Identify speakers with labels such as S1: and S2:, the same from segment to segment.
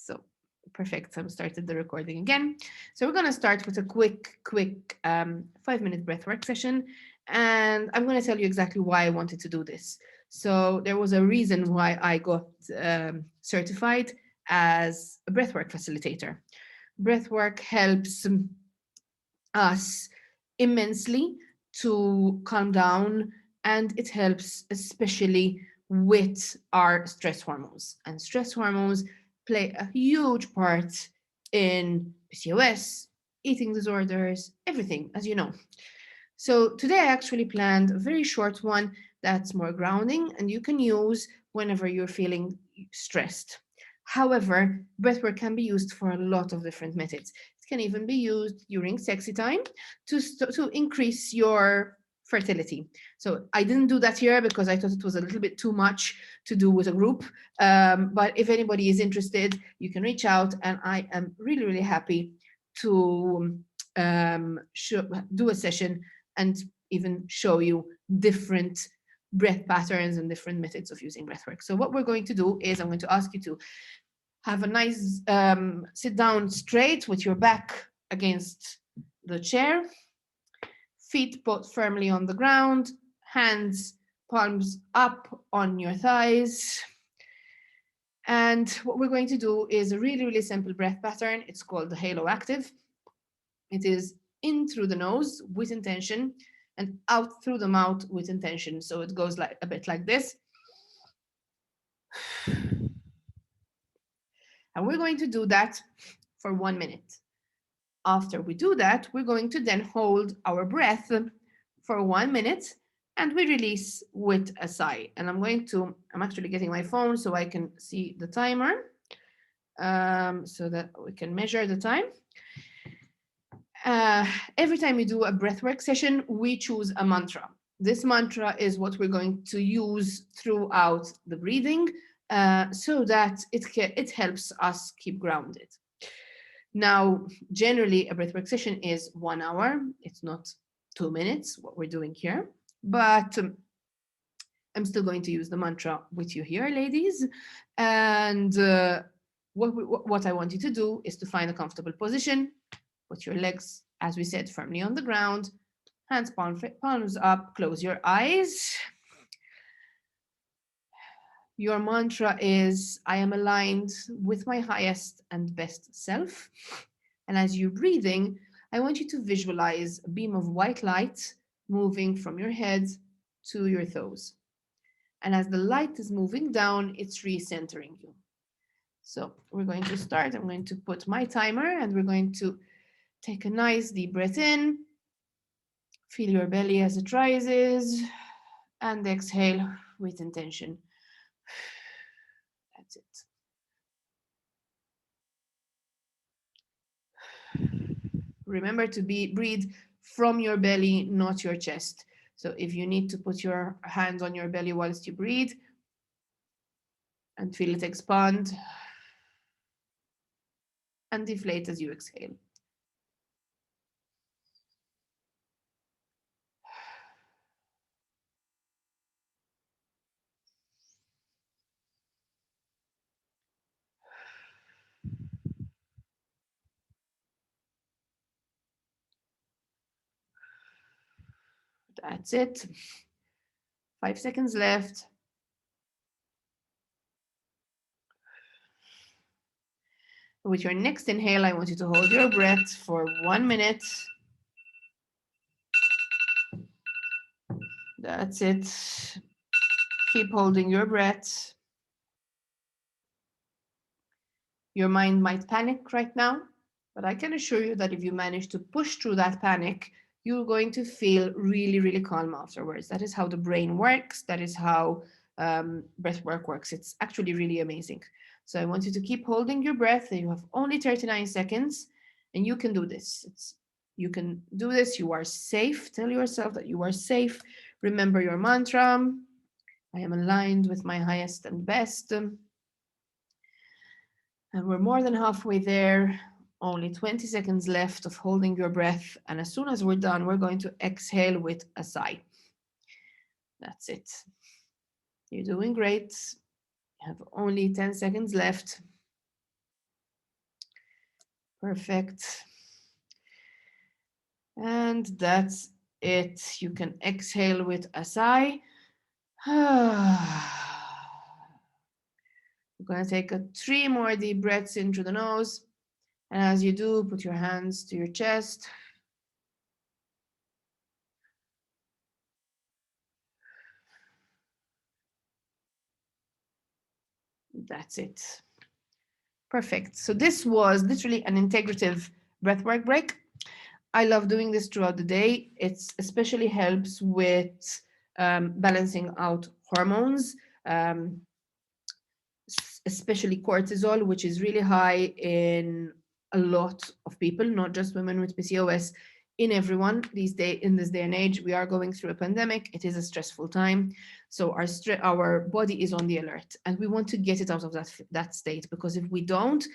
S1: So perfect. I've started the recording again. So we're going to start with a quick 5-minute breathwork session. And I'm going to tell you exactly why I wanted to do this. So there was a reason why I got certified as a breathwork facilitator. Breathwork helps us immensely to calm down, and it helps especially with our stress hormones. And stress hormones play a huge part in PCOS, eating disorders, everything, as you know. So today I actually planned a very short one that's more grounding and you can use whenever you're feeling stressed. However, breathwork can be used for a lot of different methods. It can even be used during sexy time to increase your fertility. So I didn't do that here because I thought it was a little bit too much to do with a group. But if anybody is interested, you can reach out, and I am really, really happy to do a session and even show you different breath patterns and different methods of using breath work. So what we're going to do is I'm going to ask you to have a nice sit down straight with your back against the chair, feet put firmly on the ground, hands, palms up on your thighs. And what we're going to do is a really, really simple breath pattern. It's called the Halo Active. It is in through the nose with intention and out through the mouth with intention. So it goes like a bit like this. And we're going to do that for 1 minute. After we do that, we're going to then hold our breath for 1 minute and we release with a sigh. And I'm actually getting my phone so I can see the timer so that we can measure the time. Every time we do a breathwork session, we choose a mantra. This mantra is what we're going to use throughout the breathing so that it helps us keep grounded. Now, generally, a breathwork session is 1 hour. It's not 2 minutes, what we're doing here. But I'm still going to use the mantra with you here, ladies. And what I want you to do is to find a comfortable position. Put your legs, as we said, firmly on the ground. Hands, palms up. Close your eyes. Your mantra is, I am aligned with my highest and best self. And as you're breathing, I want you to visualize a beam of white light moving from your head to your toes. And as the light is moving down, it's recentering you. So we're going to start. I'm going to put my timer and we're going to take a nice deep breath in. Feel your belly as it rises and exhale with intention. That's it. Remember to breathe from your belly, not your chest. So if you need to put your hands on your belly whilst you breathe and feel it expand and deflate as you exhale. That's it. 5 seconds left. With your next inhale, I want you to hold your breath for 1 minute. That's it. Keep holding your breath. Your mind might panic right now, but I can assure you that if you manage to push through that panic, you're going to feel really, really calm afterwards. That is how the brain works. That is how breath work works. It's actually really amazing. So I want you to keep holding your breath. You have only 39 seconds and you can do this. You can do this. You are safe. Tell yourself that you are safe. Remember your mantra. I am aligned with my highest and best. And we're more than halfway there. Only 20 seconds left of holding your breath. And as soon as we're done, we're going to exhale with a sigh. That's it. You're doing great. You have only 10 seconds left. Perfect. And that's it. You can exhale with a sigh. We're going to take 3 more deep breaths in through the nose. And as you do, put your hands to your chest. That's it. Perfect. So this was literally an integrative breathwork break. I love doing this throughout the day. It especially helps with balancing out hormones, um, especially cortisol, which is really high in a lot of people, not just women with PCOS, in everyone in this day and age. We are going through a pandemic. It is a stressful time. So our body is on the alert, and we want to get it out of that state, because if we don't,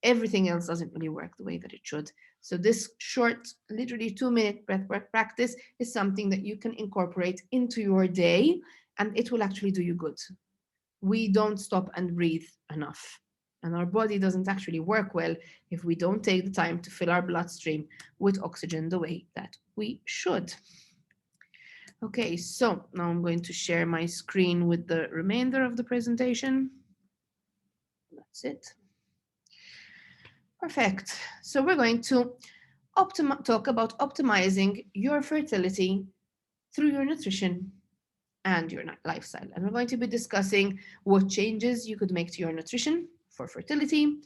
S1: everything else doesn't really work the way that it should. So this short, literally 2-minute breathwork practice is something that you can incorporate into your day, and it will actually do you good. We don't stop and breathe enough. And our body doesn't actually work well if we don't take the time to fill our bloodstream with oxygen the way that we should. Okay, so now I'm going to share my screen with the remainder of the presentation. That's it. Perfect. So we're going to talk about optimizing your fertility through your nutrition and your lifestyle. And we're going to be discussing what changes you could make to your nutrition for fertility,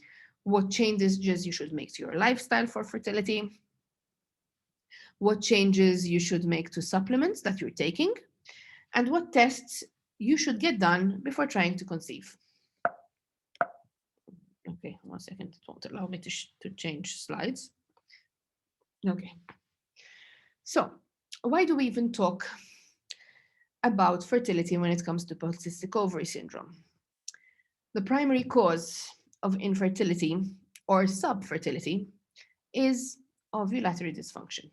S1: what changes you should make to your lifestyle for fertility, what changes you should make to supplements that you're taking, and what tests you should get done before trying to conceive. Okay, 1 second, it won't allow me to change slides. Okay. So, why do we even talk about fertility when it comes to polycystic ovary syndrome? The primary cause of infertility or subfertility is ovulatory dysfunction.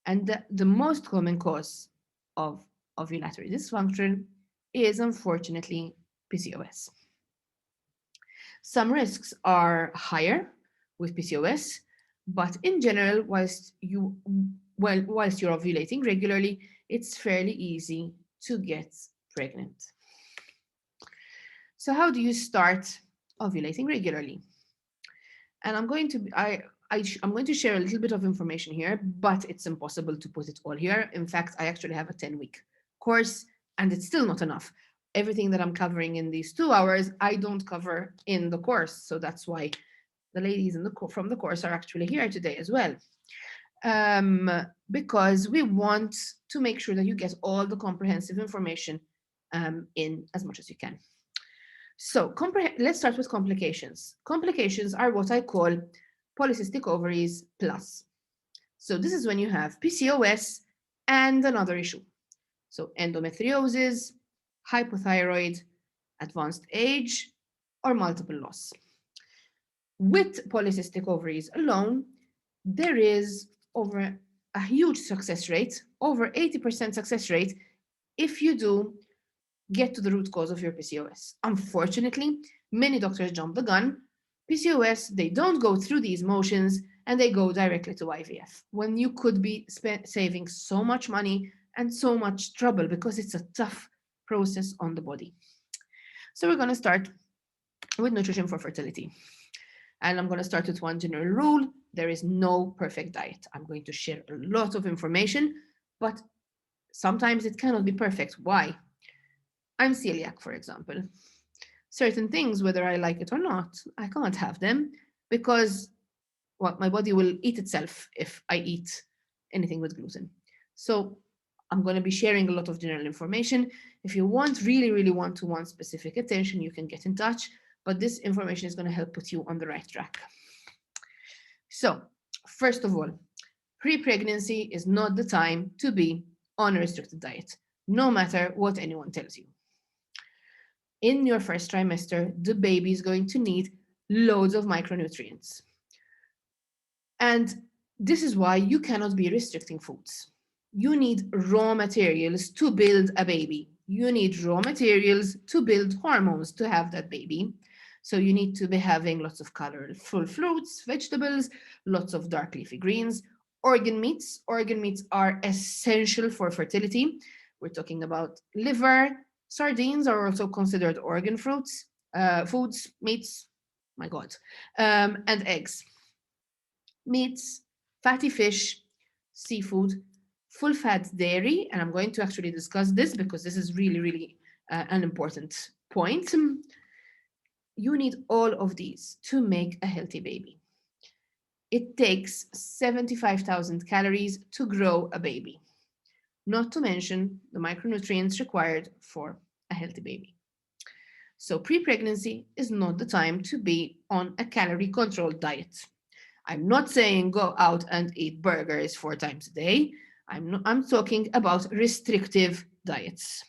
S1: And the most common cause of ovulatory dysfunction is, unfortunately, PCOS. Some risks are higher with PCOS, but in general, whilst you're ovulating regularly, it's fairly easy to get pregnant. So how do you start ovulating regularly? And I'm going to share a little bit of information here, but it's impossible to put it all here. In fact, I actually have a 10-week course, and it's still not enough. Everything that I'm covering in these 2 hours, I don't cover in the course. So that's why the ladies from the course are actually here today as well. Because we want to make sure that you get all the comprehensive information in as much as you can. So let's start with complications. Complications are what I call polycystic ovaries plus. So this is when you have PCOS and another issue. So endometriosis, hypothyroid, advanced age, or multiple loss. With polycystic ovaries alone, there is over a huge success rate, over 80% success rate, if you do get to the root cause of your PCOS. Unfortunately, many doctors jump the gun. PCOS, they don't go through these motions and they go directly to IVF, when you could be saving so much money and so much trouble, because it's a tough process on the body. So we're going to start with nutrition for fertility. And I'm going to start with one general rule. There is no perfect diet. I'm going to share a lot of information, but sometimes it cannot be perfect. Why? I'm celiac, for example. Certain things, whether I like it or not, I can't have them, because my body will eat itself if I eat anything with gluten. So I'm going to be sharing a lot of general information. If you really want specific attention, you can get in touch, but this information is going to help put you on the right track. So first of all, pre-pregnancy is not the time to be on a restricted diet, no matter what anyone tells you. In your first trimester, the baby is going to need loads of micronutrients. And this is why you cannot be restricting foods. You need raw materials to build a baby. You need raw materials to build hormones to have that baby. So you need to be having lots of colorful fruits, vegetables, lots of dark leafy greens, organ meats. Organ meats are essential for fertility. We're talking about liver. Sardines are also considered organ fruits, foods, meats, my God, and eggs. Meats, fatty fish, seafood, full fat dairy, and I'm going to actually discuss this because this is really, really an important point. You need all of these to make a healthy baby. It takes 75,000 calories to grow a baby, not to mention the micronutrients required for a healthy baby. So pre-pregnancy is not the time to be on a calorie controlled diet. I'm not saying go out and eat burgers 4 times a day. I'm talking about restrictive diets.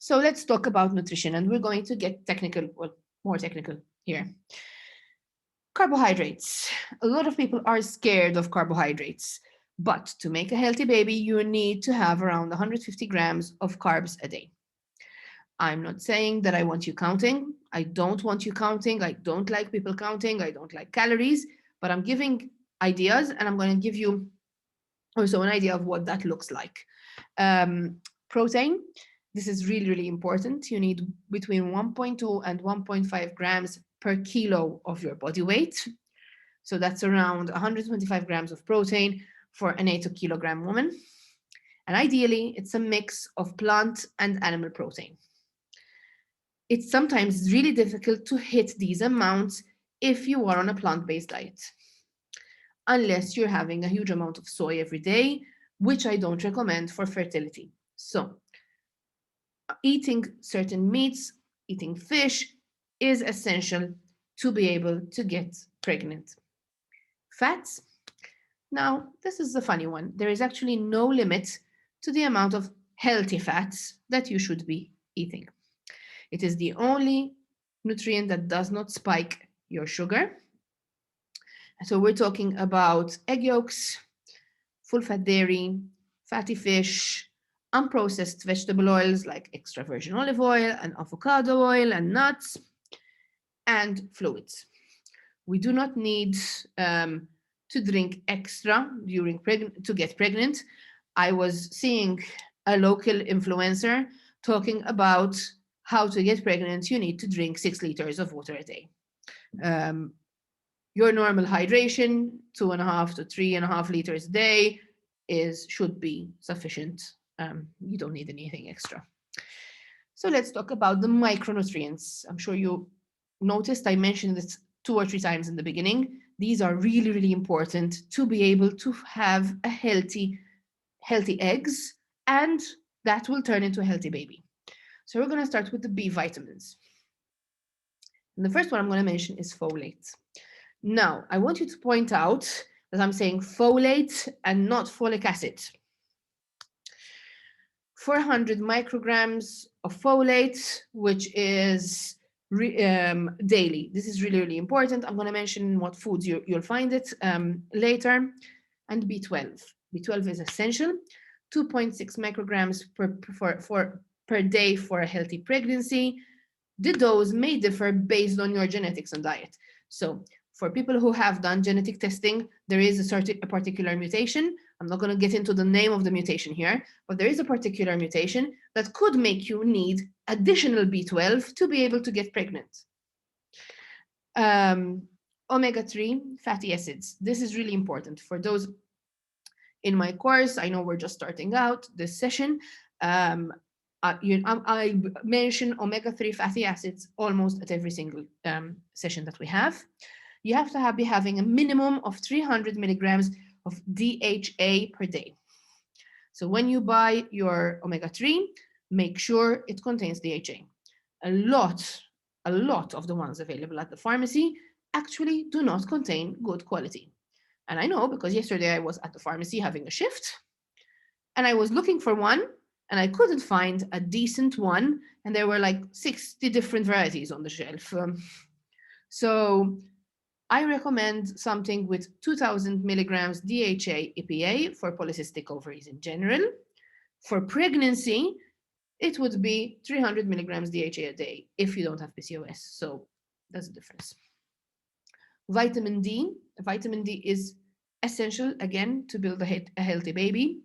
S1: So let's talk about nutrition, and we're going to get technical, well, more technical here. Carbohydrates. A lot of people are scared of carbohydrates, but to make a healthy baby, you need to have around 150 grams of carbs a day. I'm not saying that I want you counting. I don't want you counting. I don't like people counting. I don't like calories, but I'm giving ideas and I'm going to give you also an idea of what that looks like. Protein. This is really, really important. You need between 1.2 and 1.5 grams per kilo of your body weight. So that's around 125 grams of protein for an 8 kilogram woman. And ideally, it's a mix of plant and animal protein. It's sometimes really difficult to hit these amounts if you are on a plant-based diet, unless you're having a huge amount of soy every day, which I don't recommend for fertility. So eating certain meats, eating fish is essential to be able to get pregnant. Fats. Now, this is a funny one. There is actually no limit to the amount of healthy fats that you should be eating. It is the only nutrient that does not spike your sugar. So we're talking about egg yolks, full fat dairy, fatty fish, unprocessed vegetable oils like extra virgin olive oil and avocado oil and nuts, and fluids. We do not need to drink extra during to get pregnant. I was seeing a local influencer talking about how to get pregnant. You need to drink 6 liters of water a day. Your normal hydration, 2.5 to 3.5 liters a day, should be sufficient. You don't need anything extra. So let's talk about the micronutrients. I'm sure you noticed I mentioned this 2 or 3 times in the beginning. These are really, really important to be able to have a healthy eggs, and that will turn into a healthy baby. So we're going to start with the B vitamins. And the first one I'm going to mention is folate. Now, I want you to point out that I'm saying folate and not folic acid. 400 micrograms of folate, which is daily. This is really, really important. I'm going to mention what foods you'll find it later. And B12. B12 is essential. 2.6 micrograms per day for a healthy pregnancy. The dose may differ based on your genetics and diet. So for people who have done genetic testing, there is a particular mutation. I'm not going to get into the name of the mutation here, but there is a particular mutation that could make you need additional B12 to be able to get pregnant. Omega-3 fatty acids. This is really important for those in my course. I know we're just starting out this session. I mention omega-3 fatty acids almost at every single session that we have. You have to be having a minimum of 300 milligrams of DHA per day. So when you buy your omega-3, make sure it contains DHA. A lot of the ones available at the pharmacy actually do not contain good quality. And I know because yesterday I was at the pharmacy having a shift and I was looking for one and I couldn't find a decent one, and there were like 60 different varieties on the shelf. So I recommend something with 2000 milligrams DHA EPA for polycystic ovaries in general. For pregnancy, it would be 300 milligrams DHA a day if you don't have PCOS. So that's the difference. Vitamin D is essential again to build a healthy baby.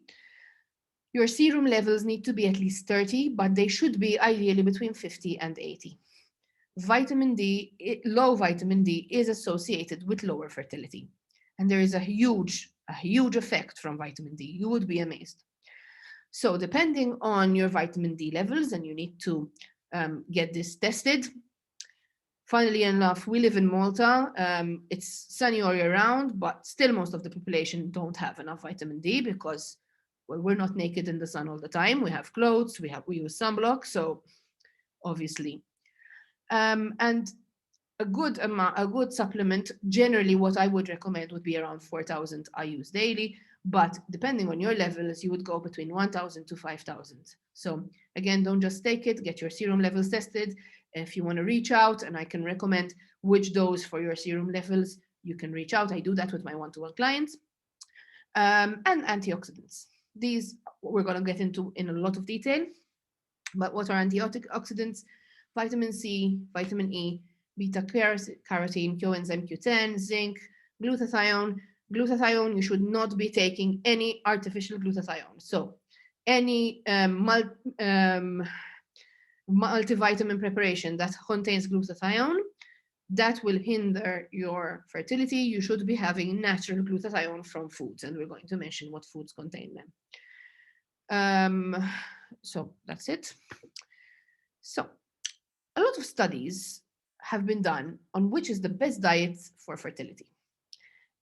S1: Your serum levels need to be at least 30, but they should be ideally between 50 and 80. Low vitamin D is associated with lower fertility. And there is a huge effect from vitamin D. You would be amazed. So depending on your vitamin D levels, and you need to get this tested. Funnily enough, we live in Malta. It's sunny all year round, but still most of the population don't have enough vitamin D because, well, we're not naked in the sun all the time. We have clothes, we use sunblock, so obviously. And a good supplement, generally what I would recommend would be around 4,000 IUs daily, but depending on your levels, you would go between 1,000 to 5,000. So again, don't just take it, get your serum levels tested. If you want to reach out and I can recommend which dose for your serum levels, you can reach out. I do that with my one-to-one clients. And antioxidants. These we're going to get into in a lot of detail, but what are antioxidants? Vitamin C, vitamin E, beta-carotene, coenzyme Q10, zinc, glutathione. Glutathione, you should not be taking any artificial glutathione. So any multivitamin preparation that contains glutathione, that will hinder your fertility. You should be having natural glutathione from foods, and we're going to mention what foods contain them. So that's it. So a lot of studies have been done on which is the best diet for fertility.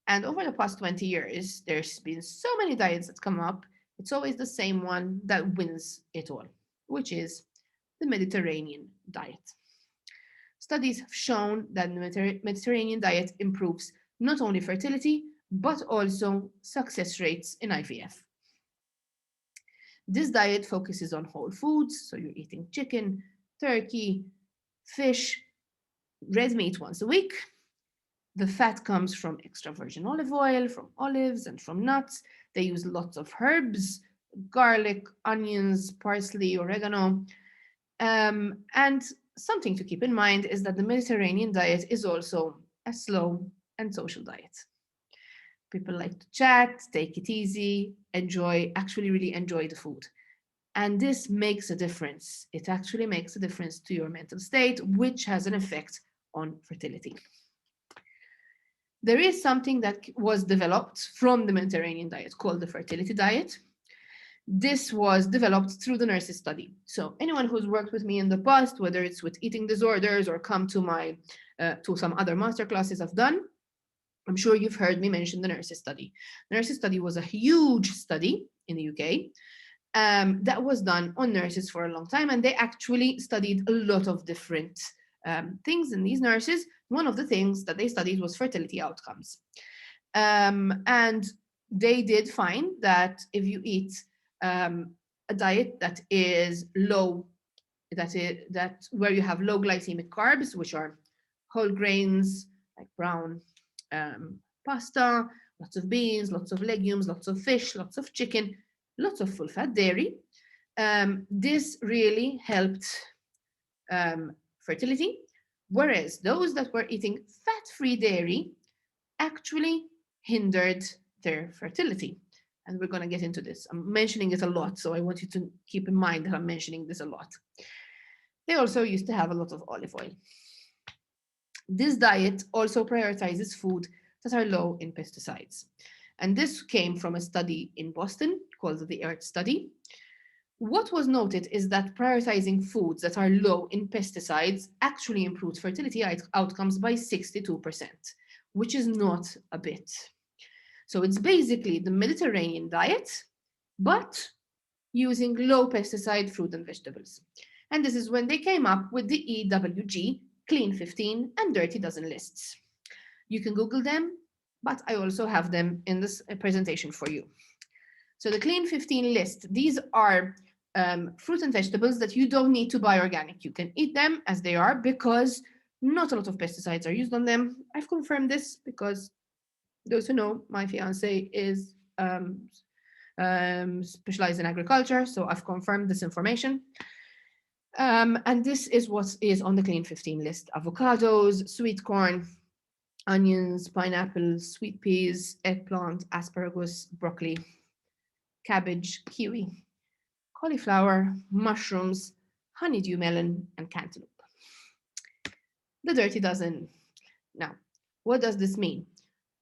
S1: And over the past 20 years, there's been so many diets that come up. It's always the same one that wins it all, which is the Mediterranean diet. Studies have shown that the Mediterranean diet improves not only fertility, but also success rates in IVF. This diet focuses on whole foods, so you're eating chicken, turkey, fish, red meat once a week. The fat comes from extra virgin olive oil, from olives, and from nuts. They use lots of herbs, garlic, onions, parsley, oregano. And something to keep in mind is that the Mediterranean diet is also a slow and social diet. People like to chat, take it easy, actually really enjoy the food. And this makes a difference. It actually makes a difference to your mental state, which has an effect on fertility. There is something that was developed from the Mediterranean diet called the fertility diet. This was developed through the nurses study. So anyone who's worked with me in the past, whether it's with eating disorders or come to some other masterclasses I've done, I'm sure you've heard me mention the nurses study. The nurses study was a huge study in the UK that was done on nurses for a long time, and they actually studied a lot of different things in these nurses. One of the things that they studied was fertility outcomes. And they did find that if you eat a diet that is low, where you have low glycemic carbs, which are whole grains like brown pasta, lots of beans, lots of legumes, lots of fish, lots of chicken, lots of full fat dairy. This really helped fertility, whereas those that were eating fat-free dairy actually hindered their fertility. And we're going to get into this. I'm mentioning it a lot, so I want you to keep in mind that I'm mentioning this a lot. They also used to have a lot of olive oil. This diet also prioritizes food that are low in pesticides. And this came from a study in Boston called the EARTH study. What was noted is that prioritizing foods that are low in pesticides actually improved fertility outcomes by 62%, which is not a bit. So it's basically the Mediterranean diet, but using low pesticide fruit and vegetables. And this is when they came up with the EWG, Clean 15 and Dirty Dozen lists. You can Google them, but I also have them in this presentation for you. So the Clean 15 list, these are fruit and vegetables that you don't need to buy organic. You can eat them as they are because not a lot of pesticides are used on them. I've confirmed this because those who know, my fiance is specialized in agriculture, so I've confirmed this information. And this is what is on the Clean 15 list: avocados, sweet corn, onions, pineapples, sweet peas, eggplant, asparagus, broccoli, cabbage, kiwi, cauliflower, mushrooms, honeydew melon, and cantaloupe. The dirty dozen. Now, what does this mean?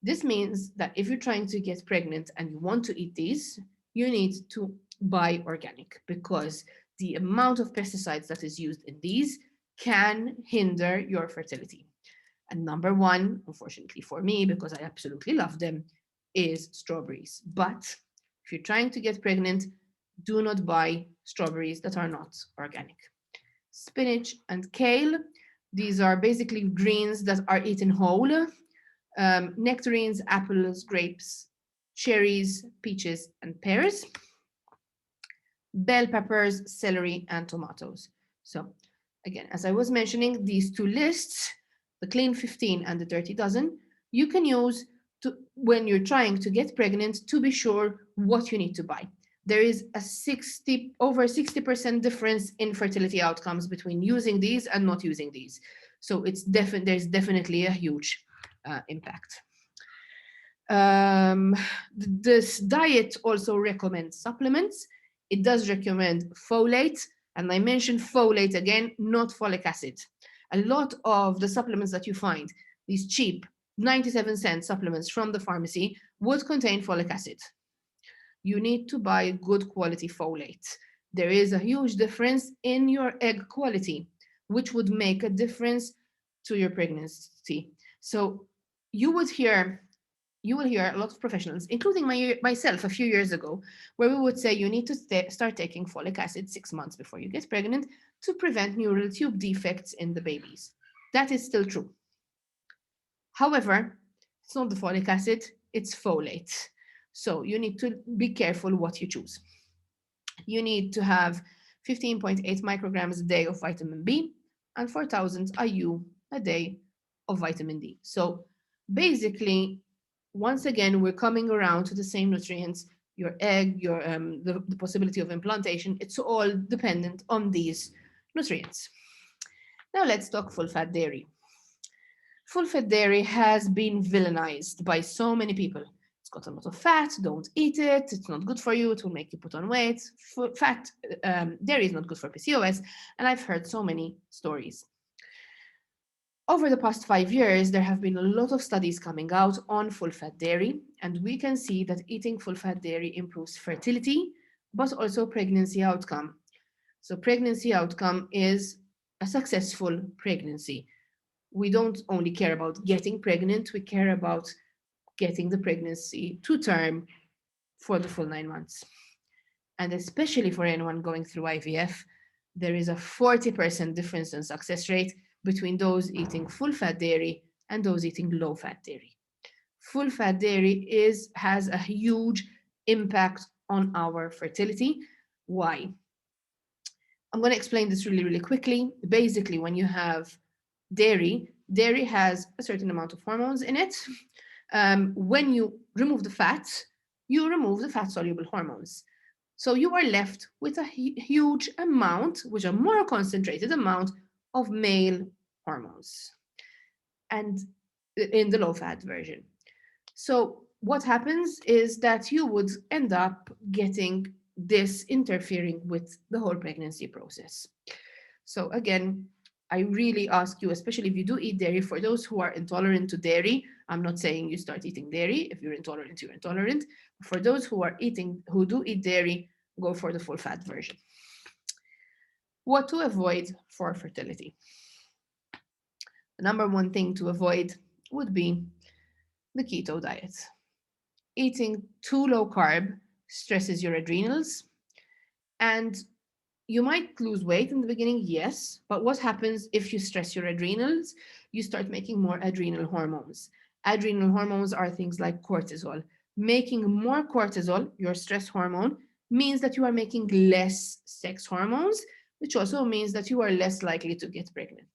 S1: This means that if you're trying to get pregnant and you want to eat these, you need to buy organic, because the amount of pesticides that is used in these can hinder your fertility. And number one, unfortunately for me, because I absolutely love them, is strawberries. But if you're trying to get pregnant, do not buy strawberries that are not organic. Spinach and kale, these are basically greens that are eaten whole. Nectarines, apples, grapes, cherries, peaches, and pears. Bell peppers, celery, and tomatoes. So again, as I was mentioning, these two lists, the Clean 15 and the Dirty Dozen, you can use to, when you're trying to get pregnant, to be sure what you need to buy. There is a over 60% difference in fertility outcomes between using these and not using these. So there's definitely a huge impact. This diet also recommends supplements. It does recommend folate, and I mentioned folate again, not folic acid. A lot of the supplements that you find, these cheap 97-cent supplements from the pharmacy, would contain folic acid. You need to buy good quality folate. There is a huge difference in your egg quality, which would make a difference to your pregnancy. So you would hear you will hear a lot of professionals, including myself a few years ago, where we would say you need to start taking folic acid 6 months before you get pregnant to prevent neural tube defects in the babies. That is still true. However, it's not the folic acid, it's folate. So you need to be careful what you choose. You need to have 15.8 micrograms a day of vitamin B and 4,000 IU a day of vitamin D. So basically, once again, we're coming around to the same nutrients, your egg, the possibility of implantation, it's all dependent on these nutrients. Now let's talk full-fat dairy. Full-fat dairy has been villainized by so many people. It's got a lot of fat, don't eat it, it's not good for you, it will make you put on weight. Dairy is not good for PCOS, and I've heard so many stories. Over the past 5 years, there have been a lot of studies coming out on full-fat dairy, and we can see that eating full-fat dairy improves fertility, but also pregnancy outcome. So pregnancy outcome is a successful pregnancy. We don't only care about getting pregnant, we care about getting the pregnancy to term for the full 9 months. And especially for anyone going through IVF, there is a 40% difference in success rate between those eating full-fat dairy and those eating low-fat dairy. Full-fat dairy has a huge impact on our fertility. Why? I'm going to explain this really, really quickly. Basically, when you have dairy has a certain amount of hormones in it. When you remove the fat, you remove the fat-soluble hormones. So you are left with a huge amount, which a more concentrated amount of male hormones, and in the low-fat version. So what happens is that you would end up getting this interfering with the whole pregnancy process. So again, I really ask you, especially if you do eat dairy, for those who are intolerant to dairy, I'm not saying you start eating dairy. If you're intolerant, you're intolerant. For those who do eat dairy, go for the full-fat version. What to avoid for fertility? The number one thing to avoid would be the keto diet. Eating too low carb stresses your adrenals, and you might lose weight in the beginning, yes, but what happens if you stress your adrenals? You start making more adrenal hormones. Adrenal hormones are things like cortisol. Making more cortisol, your stress hormone, means that you are making less sex hormones, which also means that you are less likely to get pregnant.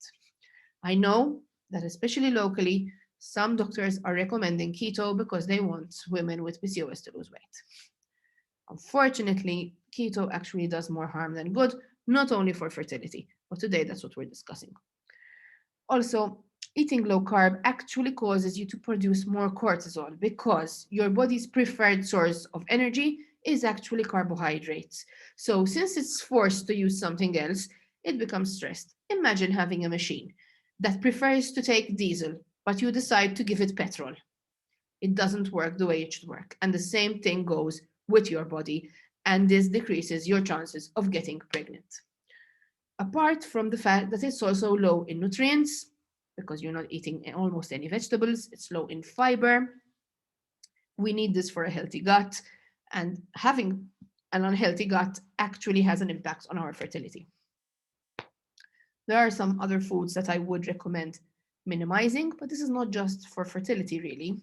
S1: I know that especially locally, some doctors are recommending keto because they want women with PCOS to lose weight. Unfortunately, keto actually does more harm than good not only for fertility, but today that's what we're discussing. Also, eating low carb actually causes you to produce more cortisol because your body's preferred source of energy is actually carbohydrates. So, since it's forced to use something else, it becomes stressed. Imagine having a machine that prefers to take diesel, but you decide to give it petrol. It doesn't work the way it should work. And the same thing goes with your body, and this decreases your chances of getting pregnant. Apart from the fact that it's also low in nutrients, because you're not eating almost any vegetables, it's low in fiber. We need this for a healthy gut, and having an unhealthy gut actually has an impact on our fertility. There are some other foods that I would recommend minimizing, but this is not just for fertility, really.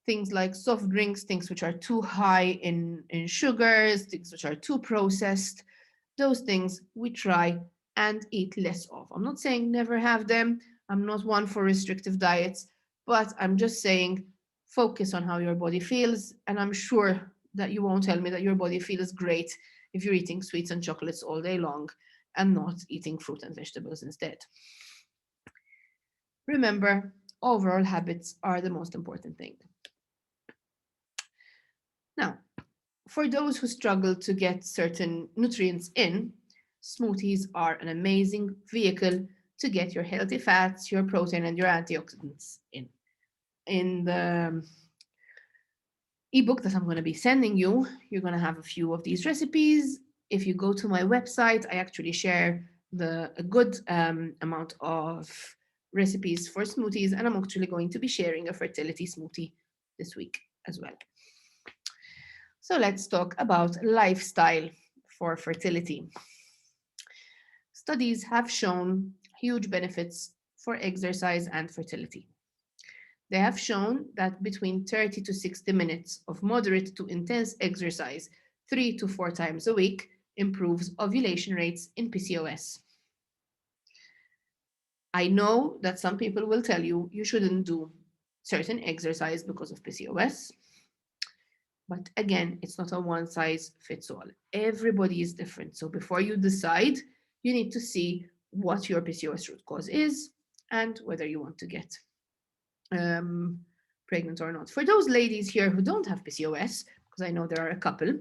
S1: Things like soft drinks, things which are too high in sugars, things which are too processed, those things we try and eat less of. I'm not saying never have them. I'm not one for restrictive diets, but I'm just saying focus on how your body feels. And I'm sure that you won't tell me that your body feels great if you're eating sweets and chocolates all day long and not eating fruit and vegetables instead. Remember, overall habits are the most important thing. Now, for those who struggle to get certain nutrients in, smoothies are an amazing vehicle to get your healthy fats, your protein, and your antioxidants in. In the ebook that I'm going to be sending you, you're going to have a few of these recipes. If you go to my website, I actually share a good amount of recipes for smoothies, and I'm actually going to be sharing a fertility smoothie this week as well. So let's talk about lifestyle for fertility. Studies have shown huge benefits for exercise and fertility. They have shown that between 30 to 60 minutes of moderate to intense exercise 3 to 4 times a week improves ovulation rates in PCOS. I know that some people will tell you you shouldn't do certain exercise because of PCOS. But again, it's not a one size fits all. Everybody is different. So before you decide, you need to see what your PCOS root cause is and whether you want to get um, pregnant or not. For those ladies here who don't have PCOS, because I know there are a couple,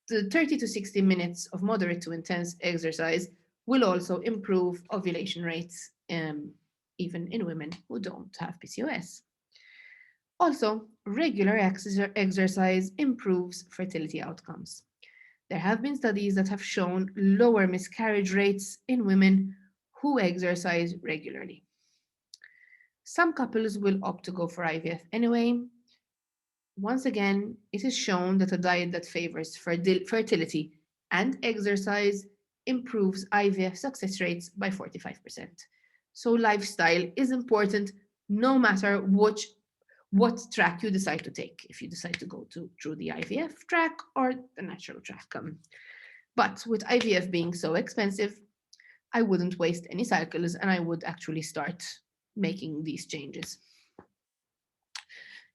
S1: the 30 to 60 minutes of moderate to intense exercise will also improve ovulation rates, even in women who don't have PCOS. Also, regular exercise improves fertility outcomes. There have been studies that have shown lower miscarriage rates in women who exercise regularly. Some couples will opt to go for IVF anyway. Once again, it is shown that a diet that favors fertility and exercise improves IVF success rates by 45%. So lifestyle is important no matter what track you decide to take, if you decide to go through the IVF track or the natural track. But with IVF being so expensive, I wouldn't waste any cycles and I would actually start making these changes.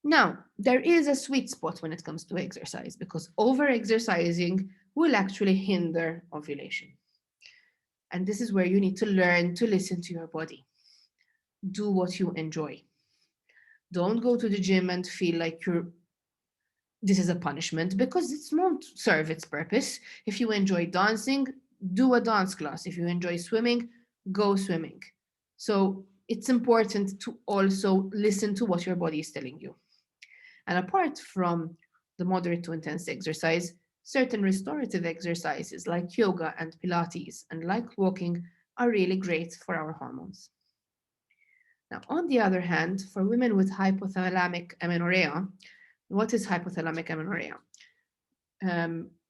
S1: Now, there is a sweet spot when it comes to exercise because over-exercising will actually hinder ovulation. And this is where you need to learn to listen to your body. Do what you enjoy. Don't go to the gym and feel like this is a punishment because it won't serve its purpose. If you enjoy dancing, do a dance class. If you enjoy swimming, go swimming. So it's important to also listen to what your body is telling you. And apart from the moderate to intense exercise, certain restorative exercises like yoga and Pilates and like walking are really great for our hormones. Now, on the other hand, for women with hypothalamic amenorrhea, what is hypothalamic amenorrhea?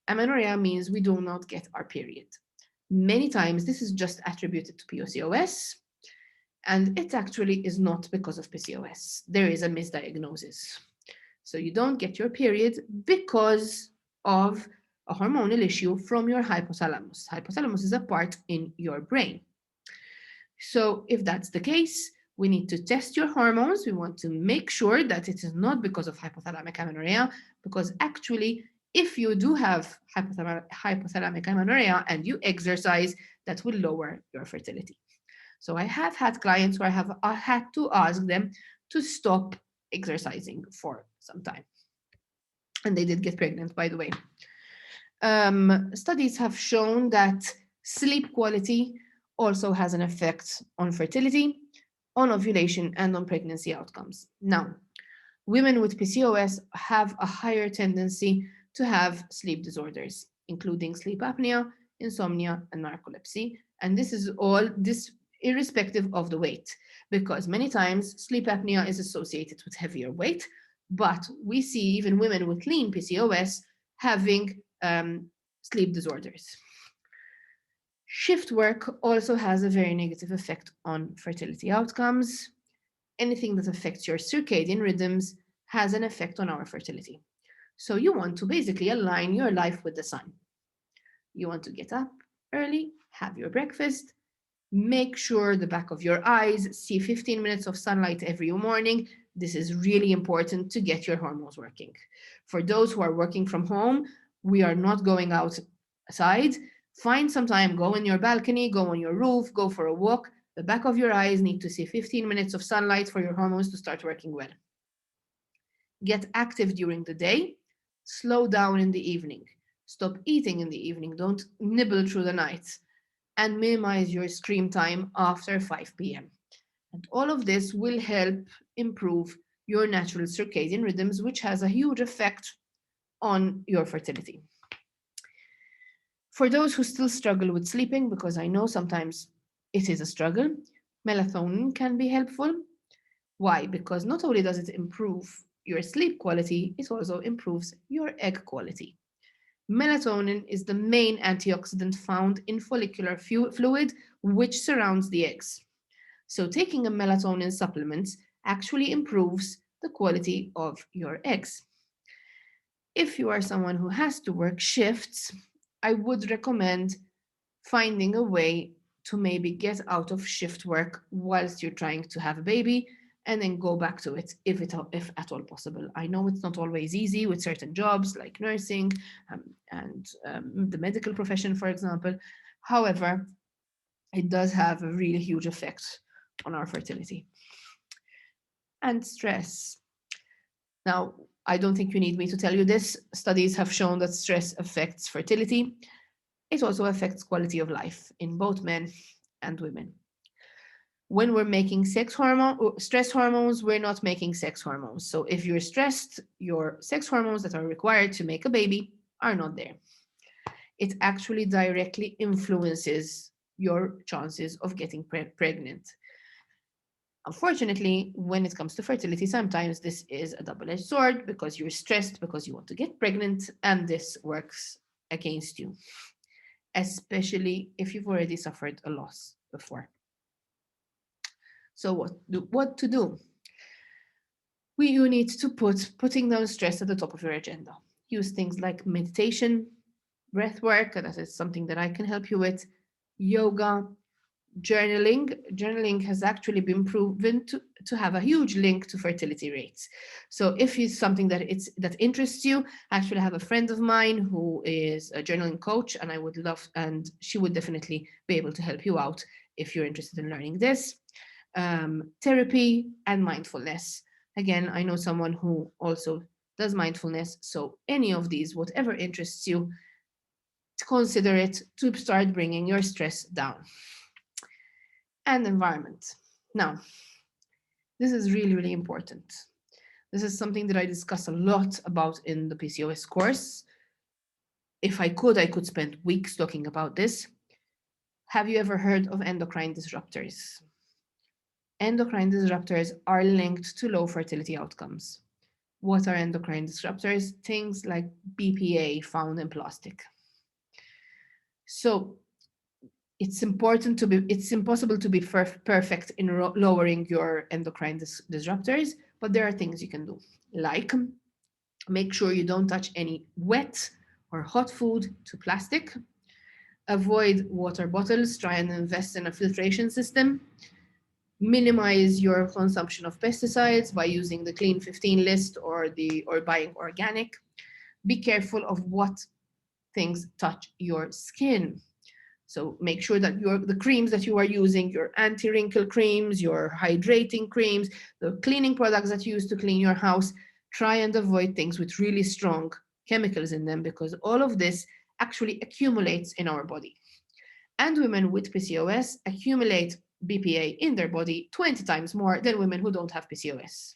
S1: Amenorrhea means we do not get our period. Many times this is just attributed to PCOS, and it actually is not because of PCOS. There is a misdiagnosis. So you don't get your period because of a hormonal issue from your hypothalamus. Hypothalamus is a part in your brain. So if that's the case, we need to test your hormones. We want to make sure that it is not because of hypothalamic amenorrhea, because actually If you do have hypothalamic amenorrhea and you exercise, that will lower your fertility. So I have had clients where I had to ask them to stop exercising for some time. And they did get pregnant, by the way. Studies have shown that sleep quality also has an effect on fertility, on ovulation, and on pregnancy outcomes. Now, women with PCOS have a higher tendency to have sleep disorders, including sleep apnea, insomnia, and narcolepsy. And this irrespective of the weight, because many times sleep apnea is associated with heavier weight, but we see even women with lean PCOS having sleep disorders. Shift work also has a very negative effect on fertility outcomes. Anything that affects your circadian rhythms has an effect on our fertility. So you want to basically align your life with the sun. You want to get up early, have your breakfast, make sure the back of your eyes see 15 minutes of sunlight every morning. This is really important to get your hormones working. For those who are working from home, we are not going outside. Find some time, go in your balcony, go on your roof, go for a walk. The back of your eyes need to see 15 minutes of sunlight for your hormones to start working well. Get active during the day, slow down in the evening. Stop eating in the evening, don't nibble through the night, and minimize your screen time after 5 p.m. And all of this will help improve your natural circadian rhythms, which has a huge effect on your fertility. For those who still struggle with sleeping, because I know sometimes it is a struggle, melatonin can be helpful. Why? Because not only does it improve your sleep quality, it also improves your egg quality. Melatonin is the main antioxidant found in follicular fluid, which surrounds the eggs. So taking a melatonin supplement actually improves the quality of your eggs. If you are someone who has to work shifts, I would recommend finding a way to maybe get out of shift work whilst you're trying to have a baby and then go back to it if at all possible. I know it's not always easy with certain jobs like nursing and the medical profession, for example. However, it does have a really huge effect on our fertility. And stress. Now, I don't think you need me to tell you this. Studies have shown that stress affects fertility. It also affects quality of life in both men and women. When we're making stress hormones, we're not making sex hormones. So if you're stressed, your sex hormones that are required to make a baby are not there. It actually directly influences your chances of getting pregnant. Unfortunately, when it comes to fertility, sometimes this is a double-edged sword because you're stressed because you want to get pregnant, and this works against you, especially if you've already suffered a loss before. So what to do? You need to putting down stress at the top of your agenda. Use things like meditation, breath work, that is something that I can help you with, yoga, journaling. Journaling has actually been proven to have a huge link to fertility rates. So if it's something that interests you, I actually have a friend of mine who is a journaling coach, and she would definitely be able to help you out if you're interested in learning this. Therapy and mindfulness. Again, I know someone who also does mindfulness. So any of these, whatever interests you, consider it to start bringing your stress down. And environment. Now, this is really, really important. This is something that I discuss a lot about in the PCOS course. If I could spend weeks talking about this. Have you ever heard of endocrine disruptors? Endocrine disruptors are linked to low fertility outcomes. What are endocrine disruptors? Things like BPA found in plastic. So it's impossible to be perfect in lowering your endocrine disruptors, but there are things you can do, like make sure you don't touch any wet or hot food to plastic, avoid water bottles, try and invest in a filtration system, minimize your consumption of pesticides by using the Clean 15 list or buying organic. Be careful of what things touch your skin. So make sure that the creams that you are using, your anti-wrinkle creams, your hydrating creams, the cleaning products that you use to clean your house, try and avoid things with really strong chemicals in them, because all of this actually accumulates in our body. And women with PCOS accumulate BPA in their body 20 times more than women who don't have PCOS.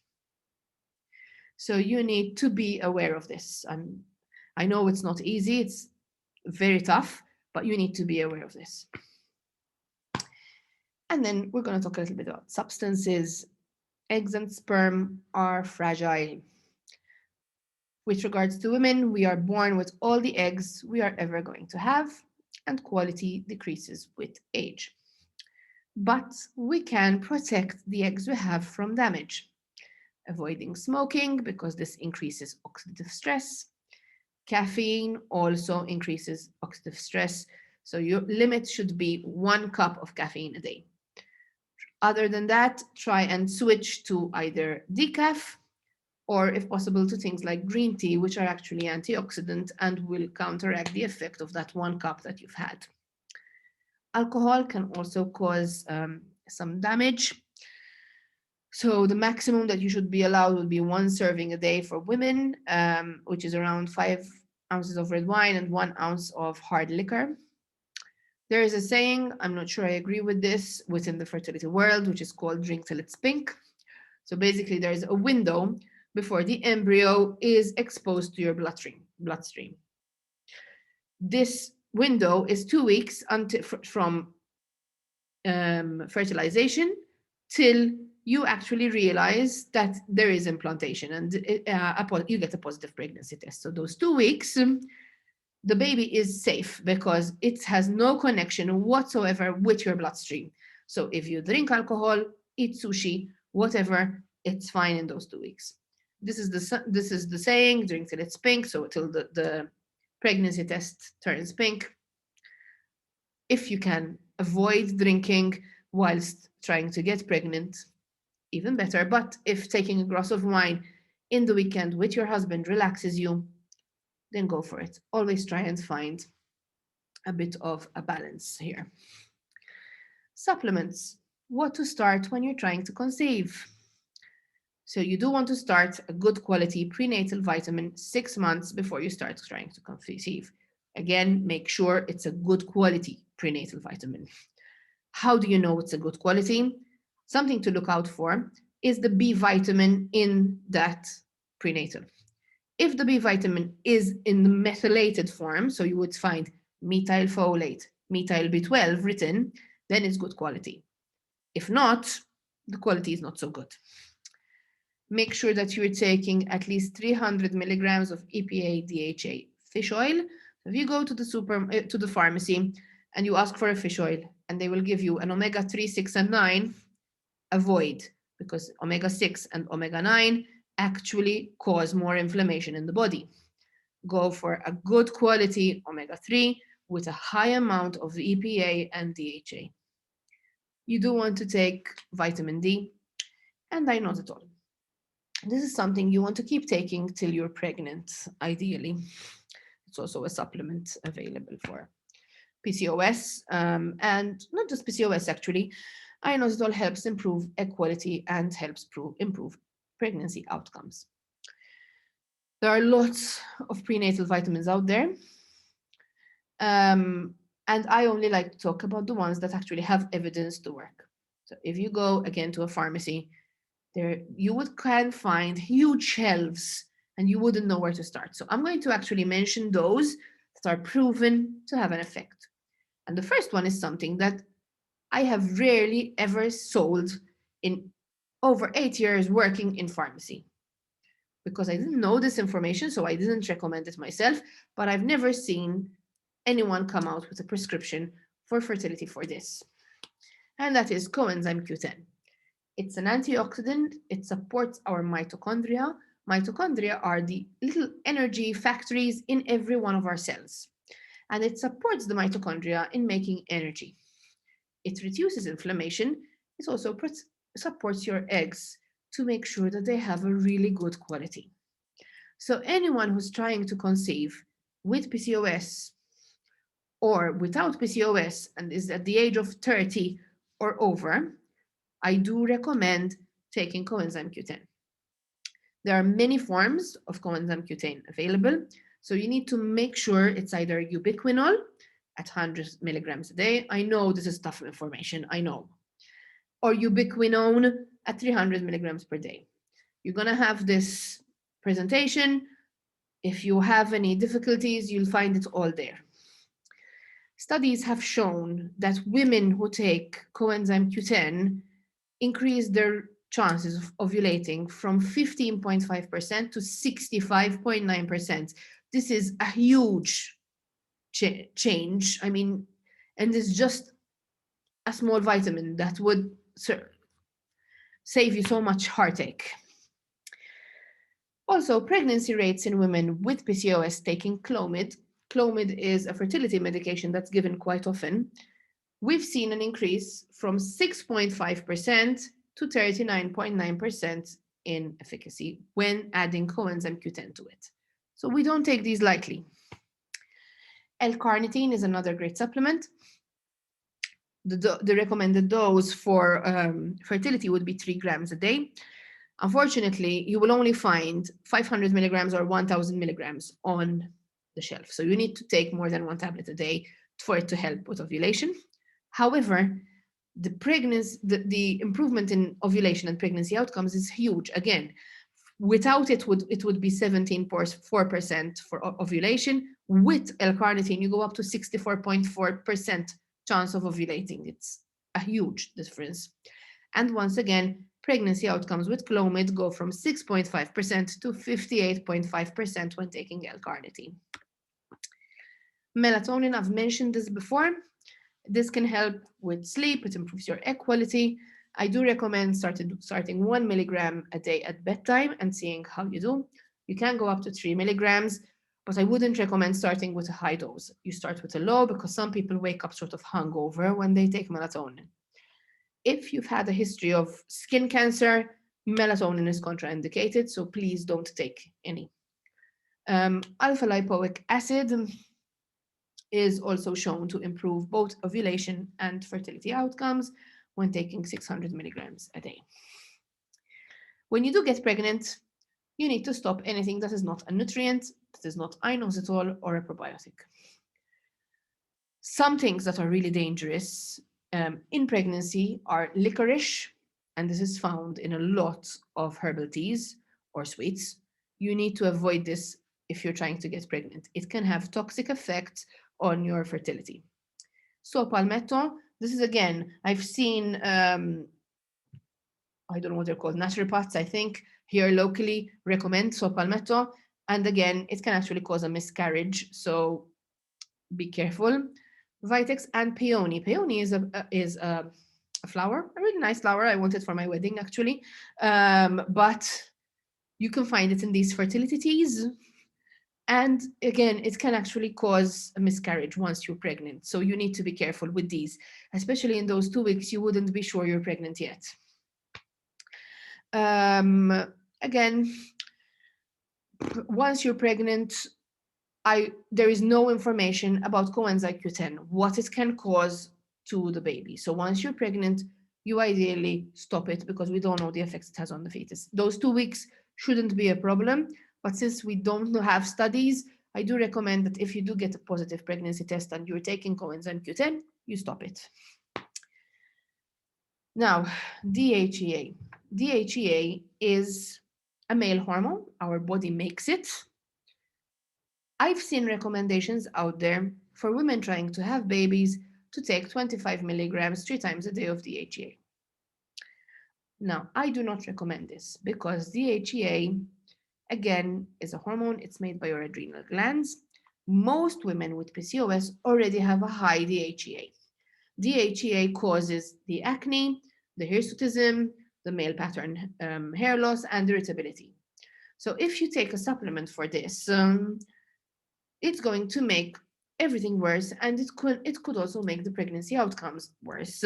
S1: So you need to be aware of this. I know it's not easy, it's very tough, but you need to be aware of this. And then we're going to talk a little bit about substances. Eggs and sperm are fragile. With regards to women, we are born with all the eggs we are ever going to have, and quality decreases with age. But we can protect the eggs we have from damage. Avoiding smoking, because this increases oxidative stress. Caffeine also increases oxidative stress, so your limit should be 1 cup of caffeine a day. Other than that, try and switch to either decaf or, if possible, to things like green tea, which are actually antioxidant and will counteract the effect of that 1 cup that you've had. Alcohol can also cause some damage. So the maximum that you should be allowed would be 1 serving a day for women, which is around 5 ounces of red wine and 1 ounce of hard liquor. There is a saying, I'm not sure I agree with this, within the fertility world, which is called drink till it's pink. So basically there's a window before the embryo is exposed to your bloodstream. This window is 2 weeks from fertilization till you actually realize that there is implantation and you get a positive pregnancy test. So those 2 weeks, the baby is safe because it has no connection whatsoever with your bloodstream. So if you drink alcohol, eat sushi, whatever, it's fine in those 2 weeks. This is the saying, drink till it's pink, so till the pregnancy test turns pink. If you can avoid drinking whilst trying to get pregnant, even better. But if taking a glass of wine in the weekend with your husband relaxes you, then go for it. Always try and find a bit of a balance here. Supplements. What to start when you're trying to conceive. So you do want to start a good quality prenatal vitamin 6 months before you start trying to conceive. Again, make sure it's a good quality prenatal vitamin. How do you know it's a good quality? Something to look out for is the B vitamin in that prenatal. If the B vitamin is in the methylated form, so you would find methylfolate, methyl B12 written, then it's good quality. If not, the quality is not so good. Make sure that you're taking at least 300 milligrams of EPA DHA fish oil. If you go to the pharmacy and you ask for a fish oil and they will give you an omega-3, 6, and 9, avoid, because omega-6 and omega-9 actually cause more inflammation in the body. Go for a good quality omega-3 with a high amount of EPA and DHA. You do want to take vitamin D and inositol. This is something you want to keep taking till you're pregnant, ideally. It's also a supplement available for PCOS, and not just PCOS actually. Inositol helps improve egg quality and helps improve pregnancy outcomes. There are lots of prenatal vitamins out there. And I only like to talk about the ones that actually have evidence to work. So if you go again to a pharmacy, there you can find huge shelves and you wouldn't know where to start. So I'm going to actually mention those that are proven to have an effect. And the first one is something that I have rarely ever sold in over 8 years working in pharmacy, because I didn't know this information, so I didn't recommend it myself, but I've never seen anyone come out with a prescription for fertility for this. And that is coenzyme Q10. It's an antioxidant. It supports our mitochondria. Mitochondria are the little energy factories in every one of our cells. And it supports the mitochondria in making energy. It reduces inflammation. It also supports your eggs to make sure that they have a really good quality. So anyone who's trying to conceive with PCOS or without PCOS and is at the age of 30 or over, I do recommend taking coenzyme Q10. There are many forms of coenzyme Q10 available, so you need to make sure it's either ubiquinol at 100 milligrams a day. I know this is tough information, I know. Or ubiquinone at 300 milligrams per day. You're going to have this presentation. If you have any difficulties, you'll find it all there. Studies have shown that women who take coenzyme Q10 increase their chances of ovulating from 15.5% to 65.9%. This is a huge change. I mean, and it's just a small vitamin that would save you so much heartache. Also, pregnancy rates in women with PCOS taking Clomid. Clomid is a fertility medication that's given quite often. We've seen an increase from 6.5% to 39.9% in efficacy when adding coenzyme Q10 to it. So we don't take these lightly. L-carnitine is another great supplement. The recommended dose for fertility would be 3 grams a day. Unfortunately, you will only find 500 milligrams or 1000 milligrams on the shelf. So you need to take more than 1 tablet a day for it to help with ovulation. However, the improvement in ovulation and pregnancy outcomes is huge. Again, without it would be 17.4% for ovulation. With L-carnitine, you go up to 64.4% chance of ovulating. It's a huge difference. And once again, pregnancy outcomes with Clomid go from 6.5% to 58.5% when taking L-carnitine. Melatonin, I've mentioned this before. This can help with sleep, it improves your egg quality. I do recommend starting 1 milligram a day at bedtime and seeing how you do. You can go up to 3 milligrams, but I wouldn't recommend starting with a high dose. You start with a low because some people wake up sort of hungover when they take melatonin. If you've had a history of skin cancer, melatonin is contraindicated, so please don't take any. Alpha lipoic acid is also shown to improve both ovulation and fertility outcomes when taking 600 milligrams a day. When you do get pregnant, you need to stop anything that is not a nutrient, that is not inositol or a probiotic. Some things that are really dangerous in pregnancy are licorice, and this is found in a lot of herbal teas or sweets. You need to avoid this if you're trying to get pregnant. It can have toxic effects on your fertility. So palmetto, this is again, I've seen, I don't know what they're called, naturopaths, I think, here locally recommend so palmetto. And again, it can actually cause a miscarriage, so be careful. Vitex and peony. Peony is a flower, a really nice flower. I want it for my wedding, actually. But you can find it in these fertility teas. And again, it can actually cause a miscarriage once you're pregnant. So you need to be careful with these, especially in those 2 weeks, you wouldn't be sure you're pregnant yet. Again, once you're pregnant, there is no information about coenzyme Q10, what it can cause to the baby. So once you're pregnant, you ideally stop it because we don't know the effects it has on the fetus. Those 2 weeks shouldn't be a problem, but since we don't have studies, I do recommend that if you do get a positive pregnancy test and you're taking coenzyme Q10, you stop it. Now, DHEA. DHEA is a male hormone. Our body makes it. I've seen recommendations out there for women trying to have babies to take 25 milligrams 3 times a day of DHEA. Now, I do not recommend this because DHEA, again, is a hormone. It's made by your adrenal glands. Most women with PCOS already have a high DHEA. DHEA causes the acne, the hirsutism, the male pattern hair loss, and irritability. So if you take a supplement for this, it's going to make everything worse, and it could also make the pregnancy outcomes worse.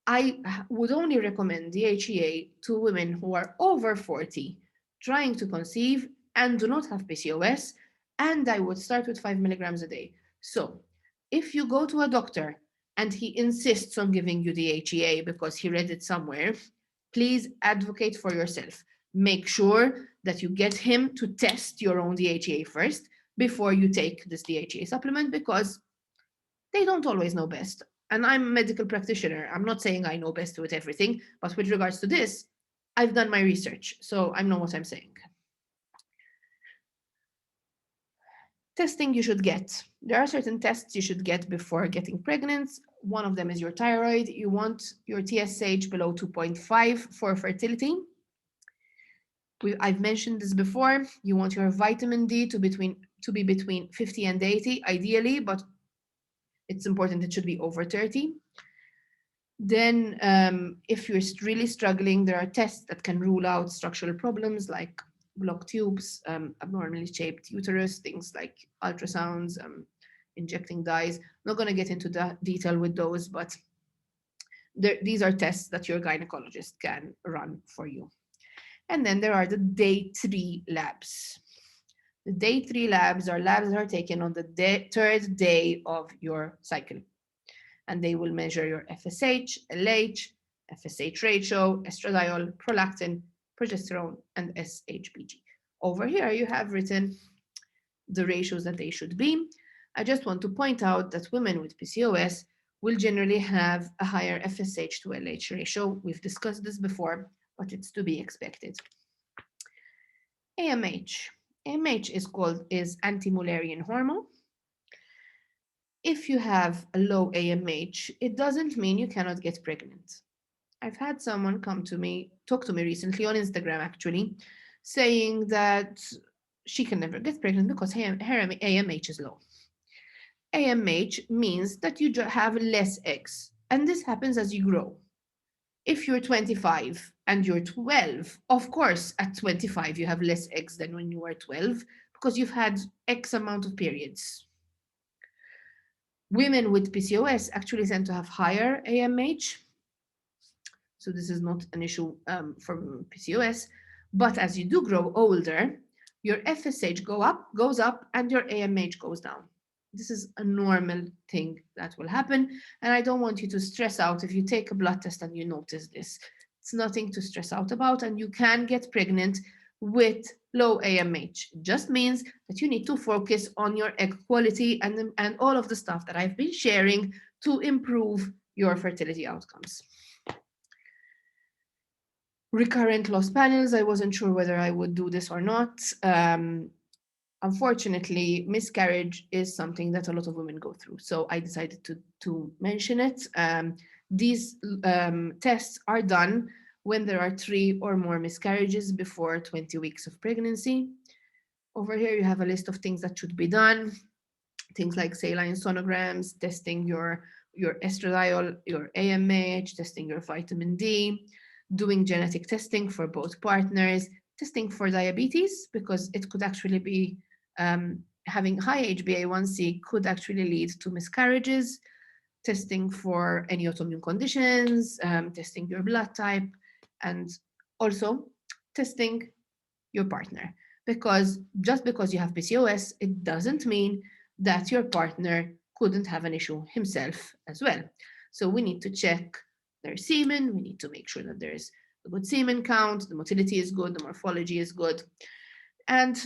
S1: I would only recommend DHEA to women who are over 40, trying to conceive and do not have PCOS, and I would start with 5 milligrams a day. So if you go to a doctor and he insists on giving you the HEA because he read it somewhere, please advocate for yourself. Make sure that you get him to test your own DHEA first before you take this DHEA supplement, because they don't always know best. And I'm a medical practitioner. I'm not saying I know best with everything, but with regards to this, I've done my research, so I know what I'm saying. Testing you should get. There are certain tests you should get before getting pregnant. One of them is your thyroid. You want your TSH below 2.5 for fertility. I've mentioned this before. You want your vitamin D to be between 50 and 80, ideally, but it's important it should be over 30. Then, if you're really struggling, there are tests that can rule out structural problems like blocked tubes, abnormally shaped uterus, things like ultrasounds, injecting dyes. I'm not going to get into the detail with those, but these are tests that your gynecologist can run for you. And then there are the day 3 labs. The day 3 labs are labs that are taken on the third day of your cycle. And they will measure your FSH, LH, FSH ratio, estradiol, prolactin, progesterone, and SHBG. Over here, you have written the ratios that they should be. I just want to point out that women with PCOS will generally have a higher FSH to LH ratio. We've discussed this before, but it's to be expected. AMH. AMH is anti-Mullerian hormone. If you have a low AMH, it doesn't mean you cannot get pregnant. I've had someone talk to me recently on Instagram actually, saying that she can never get pregnant because her AMH is low. AMH means that you have less eggs, and this happens as you grow. If you're 25 and you're 12, of course, at 25 you have less eggs than when you were 12 because you've had X amount of periods. Women with PCOS actually tend to have higher AMH. So this is not an issue for PCOS. But as you do grow older, your FSH goes up, and your AMH goes down. This is a normal thing that will happen. And I don't want you to stress out if you take a blood test and you notice this. It's nothing to stress out about, and you can get pregnant with low AMH. It just means that you need to focus on your egg quality and all of the stuff that I've been sharing to improve your fertility outcomes. Recurrent loss panels, I wasn't sure whether I would do this or not. Unfortunately, miscarriage is something that a lot of women go through, so I decided to mention it. These tests are done when there are 3 or more miscarriages before 20 weeks of pregnancy. Over here, you have a list of things that should be done. Things like saline sonograms, testing your estradiol, your AMH, testing your vitamin D, doing genetic testing for both partners, testing for diabetes, because it could actually be having high HbA1c could actually lead to miscarriages, testing for any autoimmune conditions, testing your blood type, and also testing your partner. Because just because you have PCOS, it doesn't mean that your partner couldn't have an issue himself as well. So we need to check their semen. We need to make sure that there's a good semen count, the motility is good, the morphology is good. And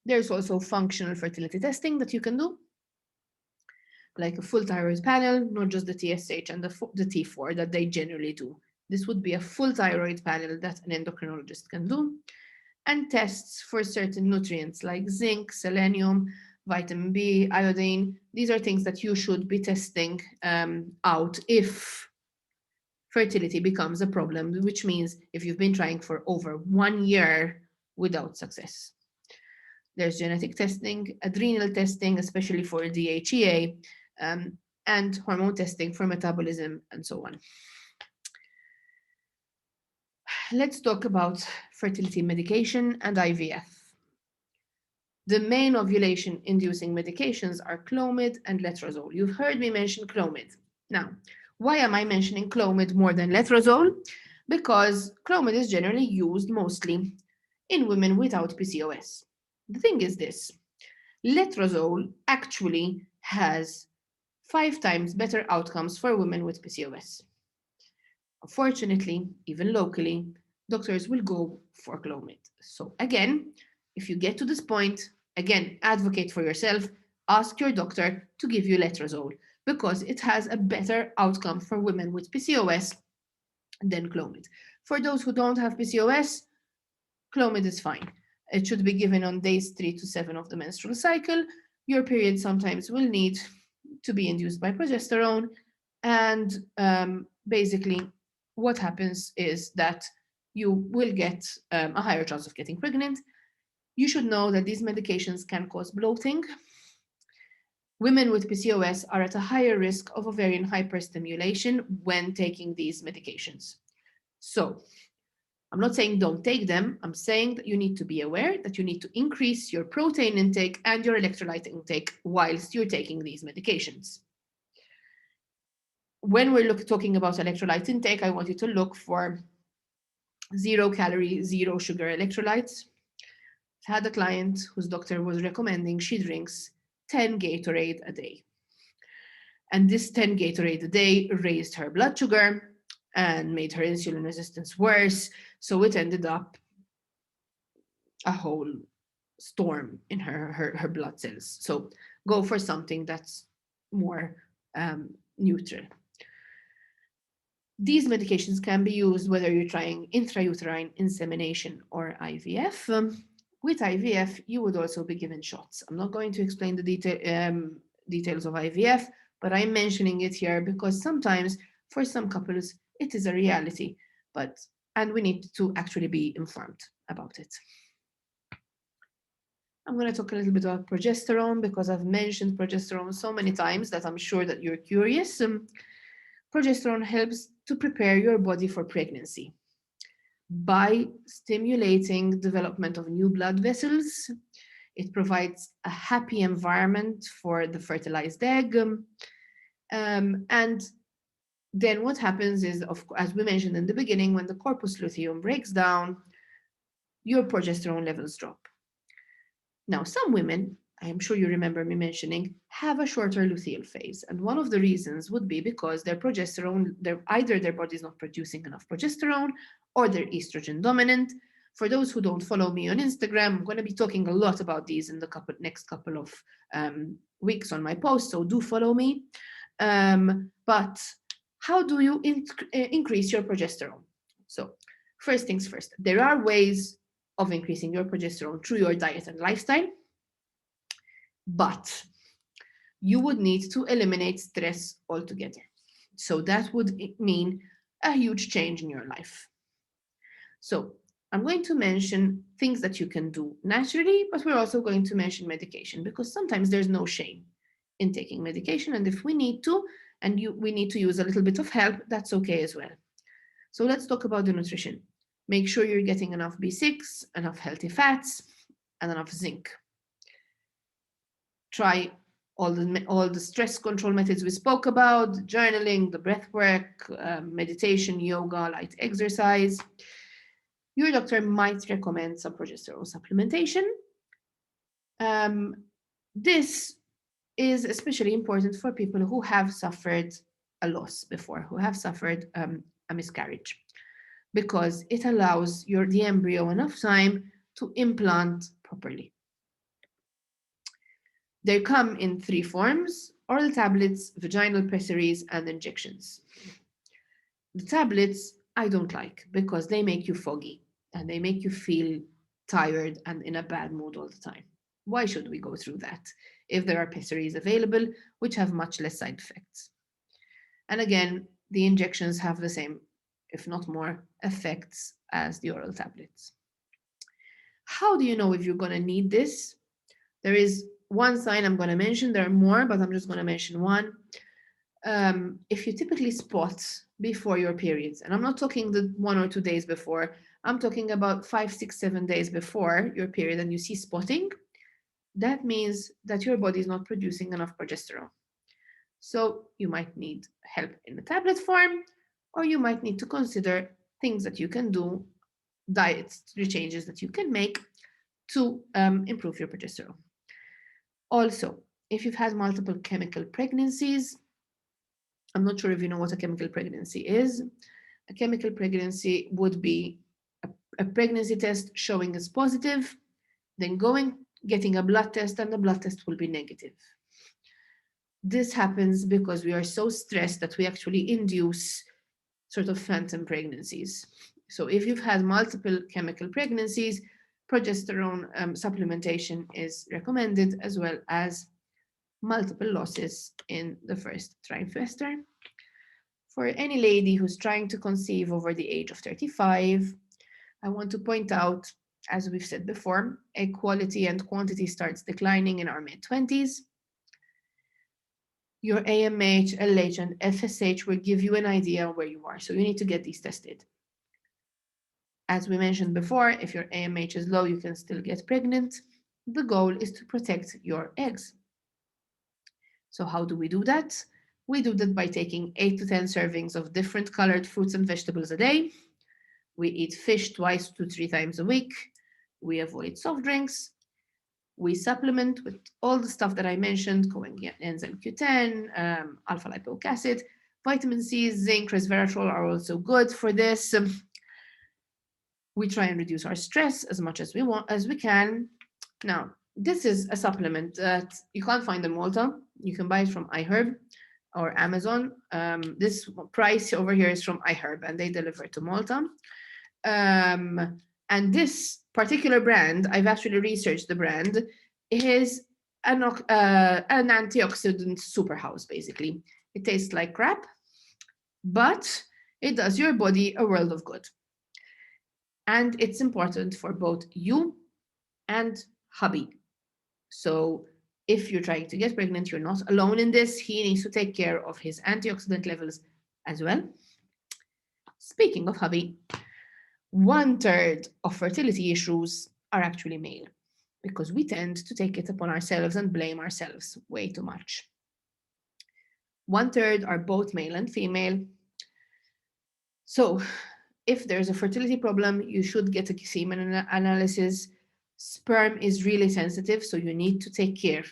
S1: there's also functional fertility testing that you can do, like a full thyroid panel, not just the TSH and the T4 that they generally do. This would be a full thyroid panel that an endocrinologist can do. And tests for certain nutrients like zinc, selenium, vitamin B, iodine. These are things that you should be testing out if fertility becomes a problem, which means if you've been trying for over 1 year without success. There's genetic testing, adrenal testing, especially for DHEA, and hormone testing for metabolism, and so on. Let's talk about fertility medication and IVF. The main ovulation-inducing medications are Clomid and Letrozole. You've heard me mention Clomid. Now, why am I mentioning Clomid more than Letrozole? because Clomid is generally used mostly in women without PCOS. The thing is this, letrozole actually has 5 times better outcomes for women with PCOS. Unfortunately, even locally, doctors will go for Clomid. So again, if you get to this point, again, advocate for yourself, ask your doctor to give you letrozole because it has a better outcome for women with PCOS than Clomid. For those who don't have PCOS, Clomid is fine. It should be given on days 3 to 7 of the menstrual cycle. Your period sometimes will need to be induced by progesterone. And basically, what happens is that you will get a higher chance of getting pregnant. You should know that these medications can cause bloating. Women with PCOS are at a higher risk of ovarian hyperstimulation when taking these medications. So, I'm not saying don't take them. I'm saying that you need to be aware that you need to increase your protein intake and your electrolyte intake whilst you're taking these medications. When we're talking about electrolyte intake, I want you to look for 0 calorie, 0 sugar electrolytes. I had a client whose doctor was recommending she drinks 10 Gatorade a day. And this 10 Gatorade a day raised her blood sugar and made her insulin resistance worse. So it ended up a whole storm in her blood cells. So go for something that's more neutral. These medications can be used whether you're trying intrauterine insemination or IVF. With IVF, you would also be given shots. I'm not going to explain the details of IVF, but I'm mentioning it here because sometimes for some couples it is a reality, and we need to actually be informed about it. I'm going to talk a little bit about progesterone because I've mentioned progesterone so many times that I'm sure that you're curious. Progesterone helps to prepare your body for pregnancy by stimulating development of new blood vessels. It provides a happy environment for the fertilized egg. And then what happens is, as we mentioned in the beginning, when the corpus luteum breaks down, your progesterone levels drop. Now, some women, I am sure you remember me mentioning, have a shorter luteal phase. And one of the reasons would be because their progesterone, either their body is not producing enough progesterone or they're estrogen dominant. For those who don't follow me on Instagram, I'm going to be talking a lot about these in the next couple of weeks on my post, so do follow me. But how do you increase your progesterone? So first things first, there are ways of increasing your progesterone through your diet and lifestyle, but you would need to eliminate stress altogether. So that would mean a huge change in your life. So I'm going to mention things that you can do naturally, but we're also going to mention medication because sometimes there's no shame in taking medication. And if we need to, and we need to use a little bit of help, that's okay as well. So let's talk about the nutrition. Make sure you're getting enough B6, enough healthy fats, and enough zinc. Try all the stress control methods we spoke about, journaling, the breath work, meditation, yoga, light exercise. Your doctor might recommend some progesterone supplementation. This is especially important for people who have suffered a loss before, who have suffered a miscarriage, because it allows the embryo enough time to implant properly. They come in 3 forms: oral tablets, vaginal pessaries, and injections. The tablets I don't like because they make you foggy and they make you feel tired and in a bad mood all the time. Why should we go through that if there are pessaries available which have much less side effects? And again, the injections have the same, if not more, effects as the oral tablets. How do you know if you're going to need this? There is one sign I'm going to mention. There are more, but I'm just going to mention one. If you typically spot before your periods, and I'm not talking the 1 or 2 days before, I'm talking about 5, 6, 7 days before your period and you see spotting, that means that your body is not producing enough progesterone. So you might need help in the tablet form, or you might need to consider things that you can do, dietary changes that you can make to improve your progesterone. Also, if you've had multiple chemical pregnancies, I'm not sure if you know what a chemical pregnancy is. A chemical pregnancy would be a pregnancy test showing it's positive, then getting a blood test, and the blood test will be negative. This happens because we are so stressed that we actually induce sort of phantom pregnancies. So if you've had multiple chemical pregnancies, progesterone supplementation is recommended, as well as multiple losses in the first trimester. For any lady who's trying to conceive over the age of 35, I want to point out, as we've said before, quality and quantity starts declining in our mid-20s. Your AMH, LH, and FSH will give you an idea where you are, so you need to get these tested. As we mentioned before, if your AMH is low, you can still get pregnant. The goal is to protect your eggs. So how do we do that? We do that by taking 8 to 10 servings of different colored fruits and vegetables a day. We eat fish 2 to 3 times a week. We avoid soft drinks. We supplement with all the stuff that I mentioned, coenzyme Q10, alpha lipoic acid, vitamin C, zinc, resveratrol are also good for this. We try and reduce our stress as much as we can. Now, this is a supplement that you can't find in Malta. You can buy it from iHerb or Amazon. This price over here is from iHerb, and they deliver to Malta. And this particular brand, I've actually researched the brand, is an antioxidant superhouse, basically. It tastes like crap, but it does your body a world of good. And it's important for both you and hubby. So if you're trying to get pregnant, you're not alone in this. He needs to take care of his antioxidant levels as well. Speaking of hubby, 1/3 of fertility issues are actually male, because we tend to take it upon ourselves and blame ourselves way too much. 1/3 are both male and female. So if there's a fertility problem, you should get a semen analysis. Sperm is really sensitive, so you need to take care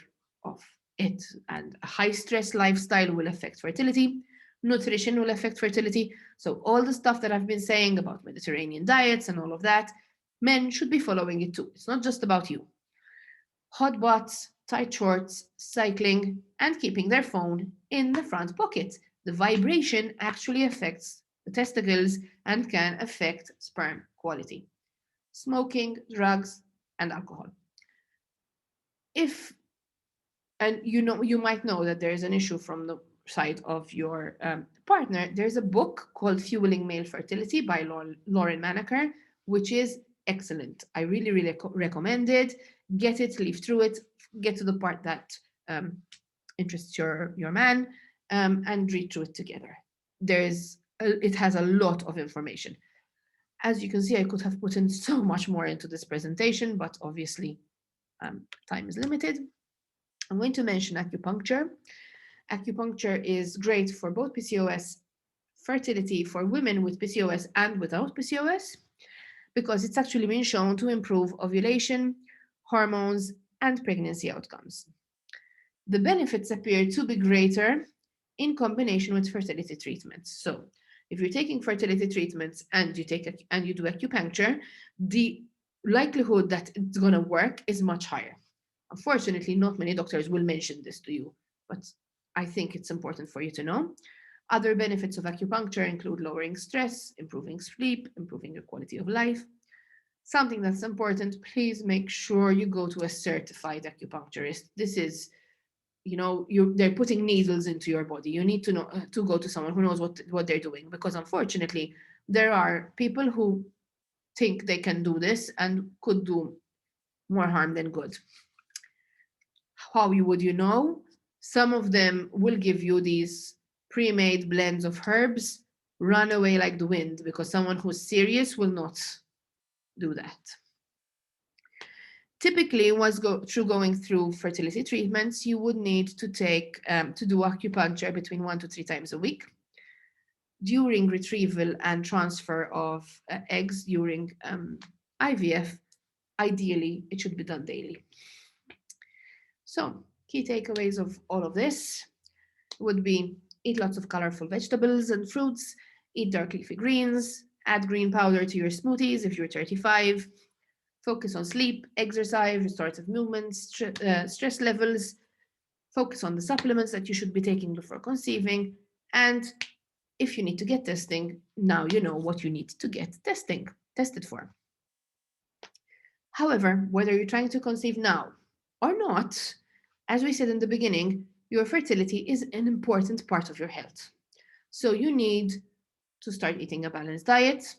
S1: of it. And a high stress lifestyle will affect fertility. Nutrition will affect fertility. So all the stuff that I've been saying about Mediterranean diets and all of that, men should be following it too. It's not just about you. Hot baths, tight shorts, cycling, and keeping their phone in the front pocket. The vibration actually affects the testicles and can affect sperm quality. Smoking, drugs, and alcohol. And you might know that there is an issue from the side of your partner. There's a book called Fueling Male Fertility by Lauren Maneker, which is excellent. I really, really recommend it. Get it, leaf through it, get to the part that interests your man, and read through it together. It has a lot of information. As you can see, I could have put in so much more into this presentation, but obviously time is limited. I'm going to mention acupuncture. Acupuncture is great for both PCOS, fertility for women with PCOS and without PCOS, because it's actually been shown to improve ovulation, hormones, and pregnancy outcomes. The benefits appear to be greater in combination with fertility treatments. So if you're taking fertility treatments and you do acupuncture, the likelihood that it's going to work is much higher. Unfortunately, not many doctors will mention this to you, but I think it's important for you to know. Other benefits of acupuncture include lowering stress, improving sleep, improving your quality of life. Something that's important, please make sure you go to a certified acupuncturist. This is, they're putting needles into your body. You need to know to go to someone who knows what they're doing, because unfortunately, there are people who think they can do this and could do more harm than good. How would you know? Some of them will give you these pre-made blends of herbs, run away like the wind, because someone who's serious will not do that. Typically, going through fertility treatments, you would need to do acupuncture between 1 to 3 times a week. during retrieval and transfer of eggs during IVF, ideally it should be done daily. So, key takeaways of all of this would be eat lots of colorful vegetables and fruits, eat dark leafy greens, add green powder to your smoothies if you're 35, focus on sleep, exercise, restorative movements, stress levels, focus on the supplements that you should be taking before conceiving, and if you need to get testing, now you know what you need to get tested for. However, whether you're trying to conceive now or not, as we said in the beginning, your fertility is an important part of your health. So you need to start eating a balanced diet,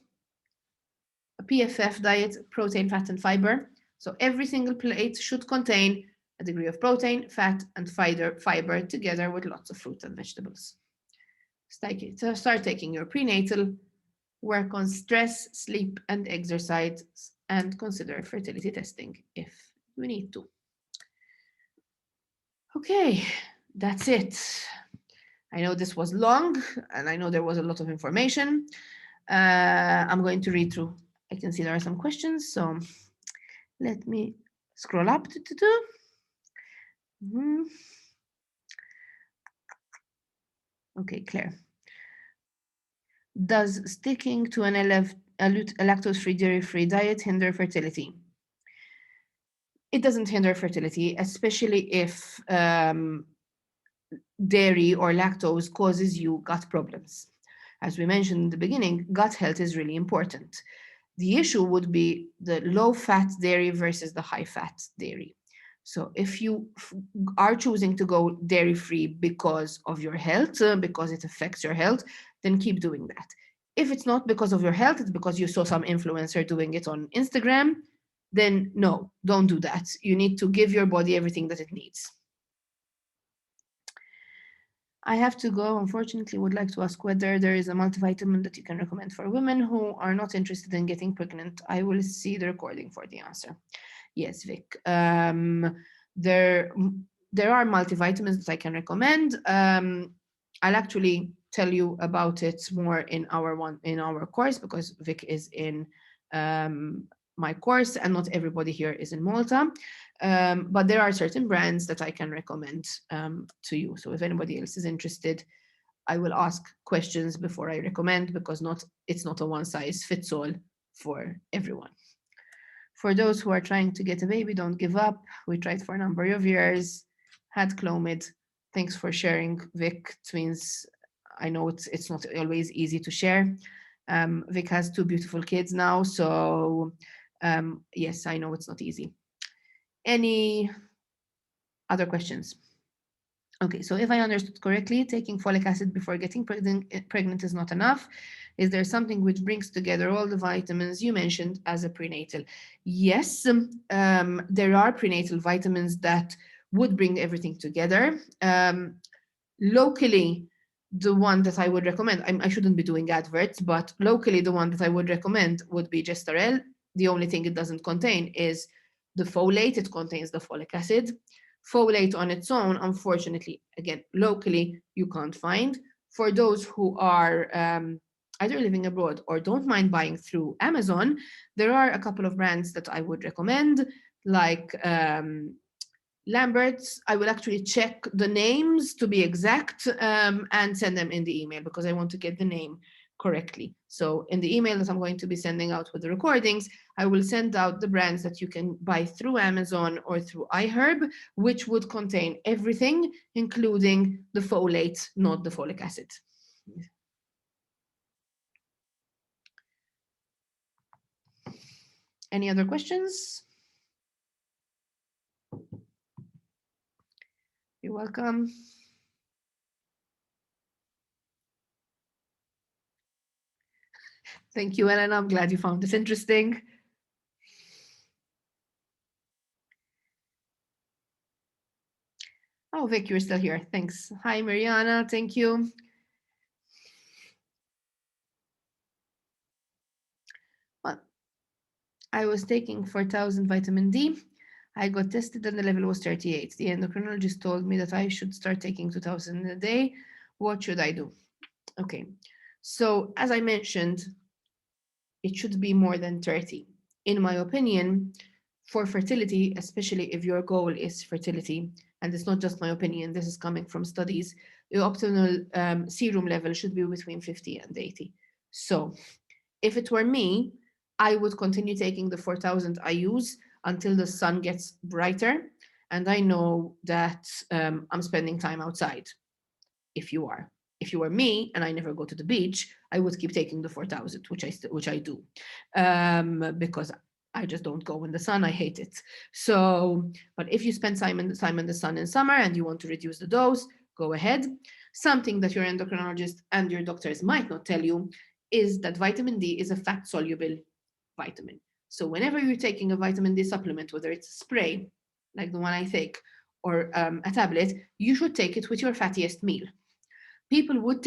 S1: a PFF diet, protein, fat, and fiber. So every single plate should contain a degree of protein, fat, and fiber together with lots of fruit and vegetables. Start taking your prenatal, work on stress, sleep, and exercise, and consider fertility testing if you need to. Okay, that's it. I know this was long, and I know there was a lot of information. I'm going to read through. I can see there are some questions, so let me scroll up. Okay, Claire. Does sticking to an lactose-free, dairy-free diet hinder fertility? It doesn't hinder fertility, especially if dairy or lactose causes you gut problems. As we mentioned in the beginning, gut health is really important. The issue would be the low-fat dairy versus the high-fat dairy. So if you are choosing to go dairy-free because of your health, because it affects your health, then keep doing that. If it's not because of your health, it's because you saw some influencer doing it on Instagram, then no, don't do that. You need to give your body everything that it needs. I have to go. Unfortunately, would like to ask whether there is a multivitamin that you can recommend for women who are not interested in getting pregnant. I will see the recording for the answer. Yes, Vic. There are multivitamins that I can recommend. I'll actually tell you about it more in our course, because Vic is in my course and not everybody here is in Malta. But there are certain brands that I can recommend to you. So if anybody else is interested, I will ask questions before I recommend, because it's not a one size fits all for everyone. For those who are trying to get a baby, don't give up. We tried for a number of years, had Clomid. Thanks for sharing, Vic. Twins, I know it's not always easy to share. Vic has 2 beautiful kids now, so yes, I know it's not easy. Any other questions? Okay, so if I understood correctly, taking folic acid before getting pregnant is not enough. Is there something which brings together all the vitamins you mentioned as a prenatal? Yes, there are prenatal vitamins that would bring everything together. Locally, the one that I would recommend, I shouldn't be doing adverts, but locally the one that I would recommend would be Gestarel. The only thing it doesn't contain is the folate. It contains the folic acid. Folate on its own, unfortunately, again, locally, you can't find. For those who are either living abroad or don't mind buying through Amazon, there are a couple of brands that I would recommend, like Lambert's. I will actually check the names to be exact and send them in the email, because I want to get the name correctly. So in the email that I'm going to be sending out with the recordings, I will send out the brands that you can buy through Amazon or through iHerb, which would contain everything, including the folate, not the folic acid. Any other questions? You're welcome. Thank you, Elena. I'm glad you found this interesting. Oh, Vic, you're still here. Thanks. Hi, Mariana. Thank you. Well, I was taking 4,000 vitamin D. I got tested and the level was 38. The endocrinologist told me that I should start taking 2,000 a day. What should I do? Okay. So as I mentioned, it should be more than 30. In my opinion, for fertility, especially if your goal is fertility, and it's not just my opinion, this is coming from studies, the optimal serum level should be between 50 and 80. So if it were me, I would continue taking the 4,000 I use until the sun gets brighter. And I know that I'm spending time outside. If you are. If you were me and I never go to the beach, I would keep taking the 4,000, which I do, because I just don't go in the sun. I hate it. So, but if you spend time in the sun in summer and you want to reduce the dose, go ahead. Something that your endocrinologist and your doctors might not tell you is that vitamin D is a fat-soluble vitamin. So whenever you're taking a vitamin D supplement, whether it's a spray, like the one I take, or a tablet, you should take it with your fattiest meal. People would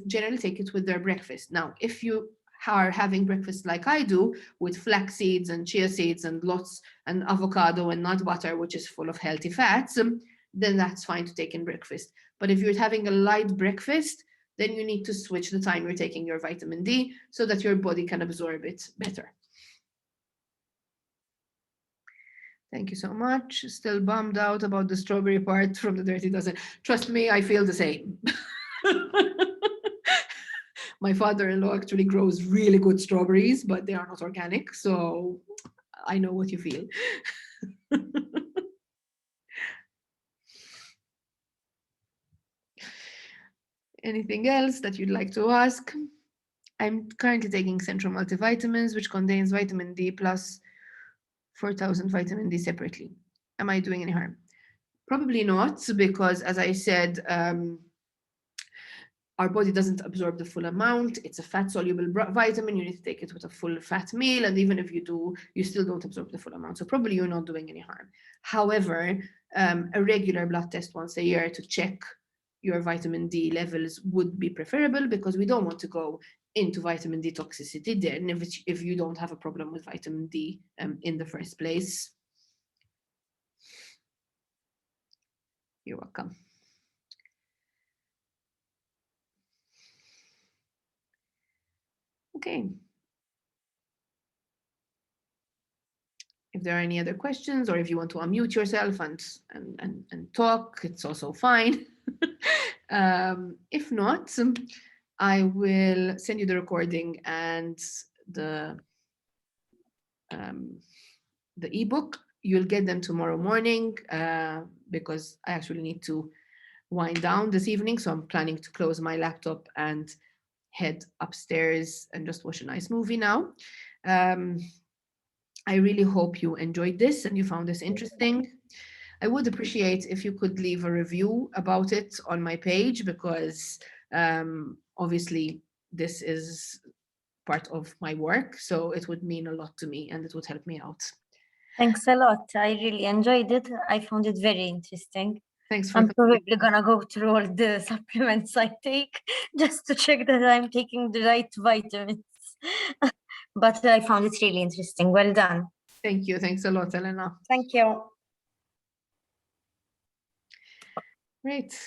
S1: generally take it with their breakfast. Now, if you are having breakfast like I do, with flax seeds and chia seeds and lots and avocado and nut butter, which is full of healthy fats, then that's fine to take in breakfast. But if you're having a light breakfast, then you need to switch the time you're taking your vitamin D so that your body can absorb it better. Thank you so much. Still bummed out about the strawberry part from the Dirty Dozen. Trust me, I feel the same. My father-in-law actually grows really good strawberries, but they are not organic, so I know what you feel. Anything else that you'd like to ask? I'm currently taking Central Multivitamins, which contains vitamin D plus 4,000 vitamin D separately. Am I doing any harm? Probably not, because as I said, our body doesn't absorb the full amount. It's a fat-soluble vitamin. You need to take it with a full fat meal. And even if you do, you still don't absorb the full amount. So probably you're not doing any harm. However, a regular blood test once a year to check your vitamin D levels would be preferable, because we don't want to go into vitamin D toxicity then if you don't have a problem with vitamin D in the first place. You're welcome. Okay. If there are any other questions, or if you want to unmute yourself and talk, it's also fine. If not, I will send you the recording and the ebook. You'll get them tomorrow morning, because I actually need to wind down this evening. So I'm planning to close my laptop and head upstairs and just watch a nice movie now. I really hope you enjoyed this and you found this interesting. I would appreciate if you could leave a review about it on my page, because obviously this is part of my work. So it would mean a lot to me and it would help me out.
S2: Thanks a lot. I really enjoyed it. I found it very interesting.
S1: Thanks for
S2: I'm probably gonna go through all the supplements I take just to check that I'm taking the right vitamins. But I found it really interesting. Well done.
S1: Thank you. Thanks a lot, Elena.
S2: Thank you.
S1: Great.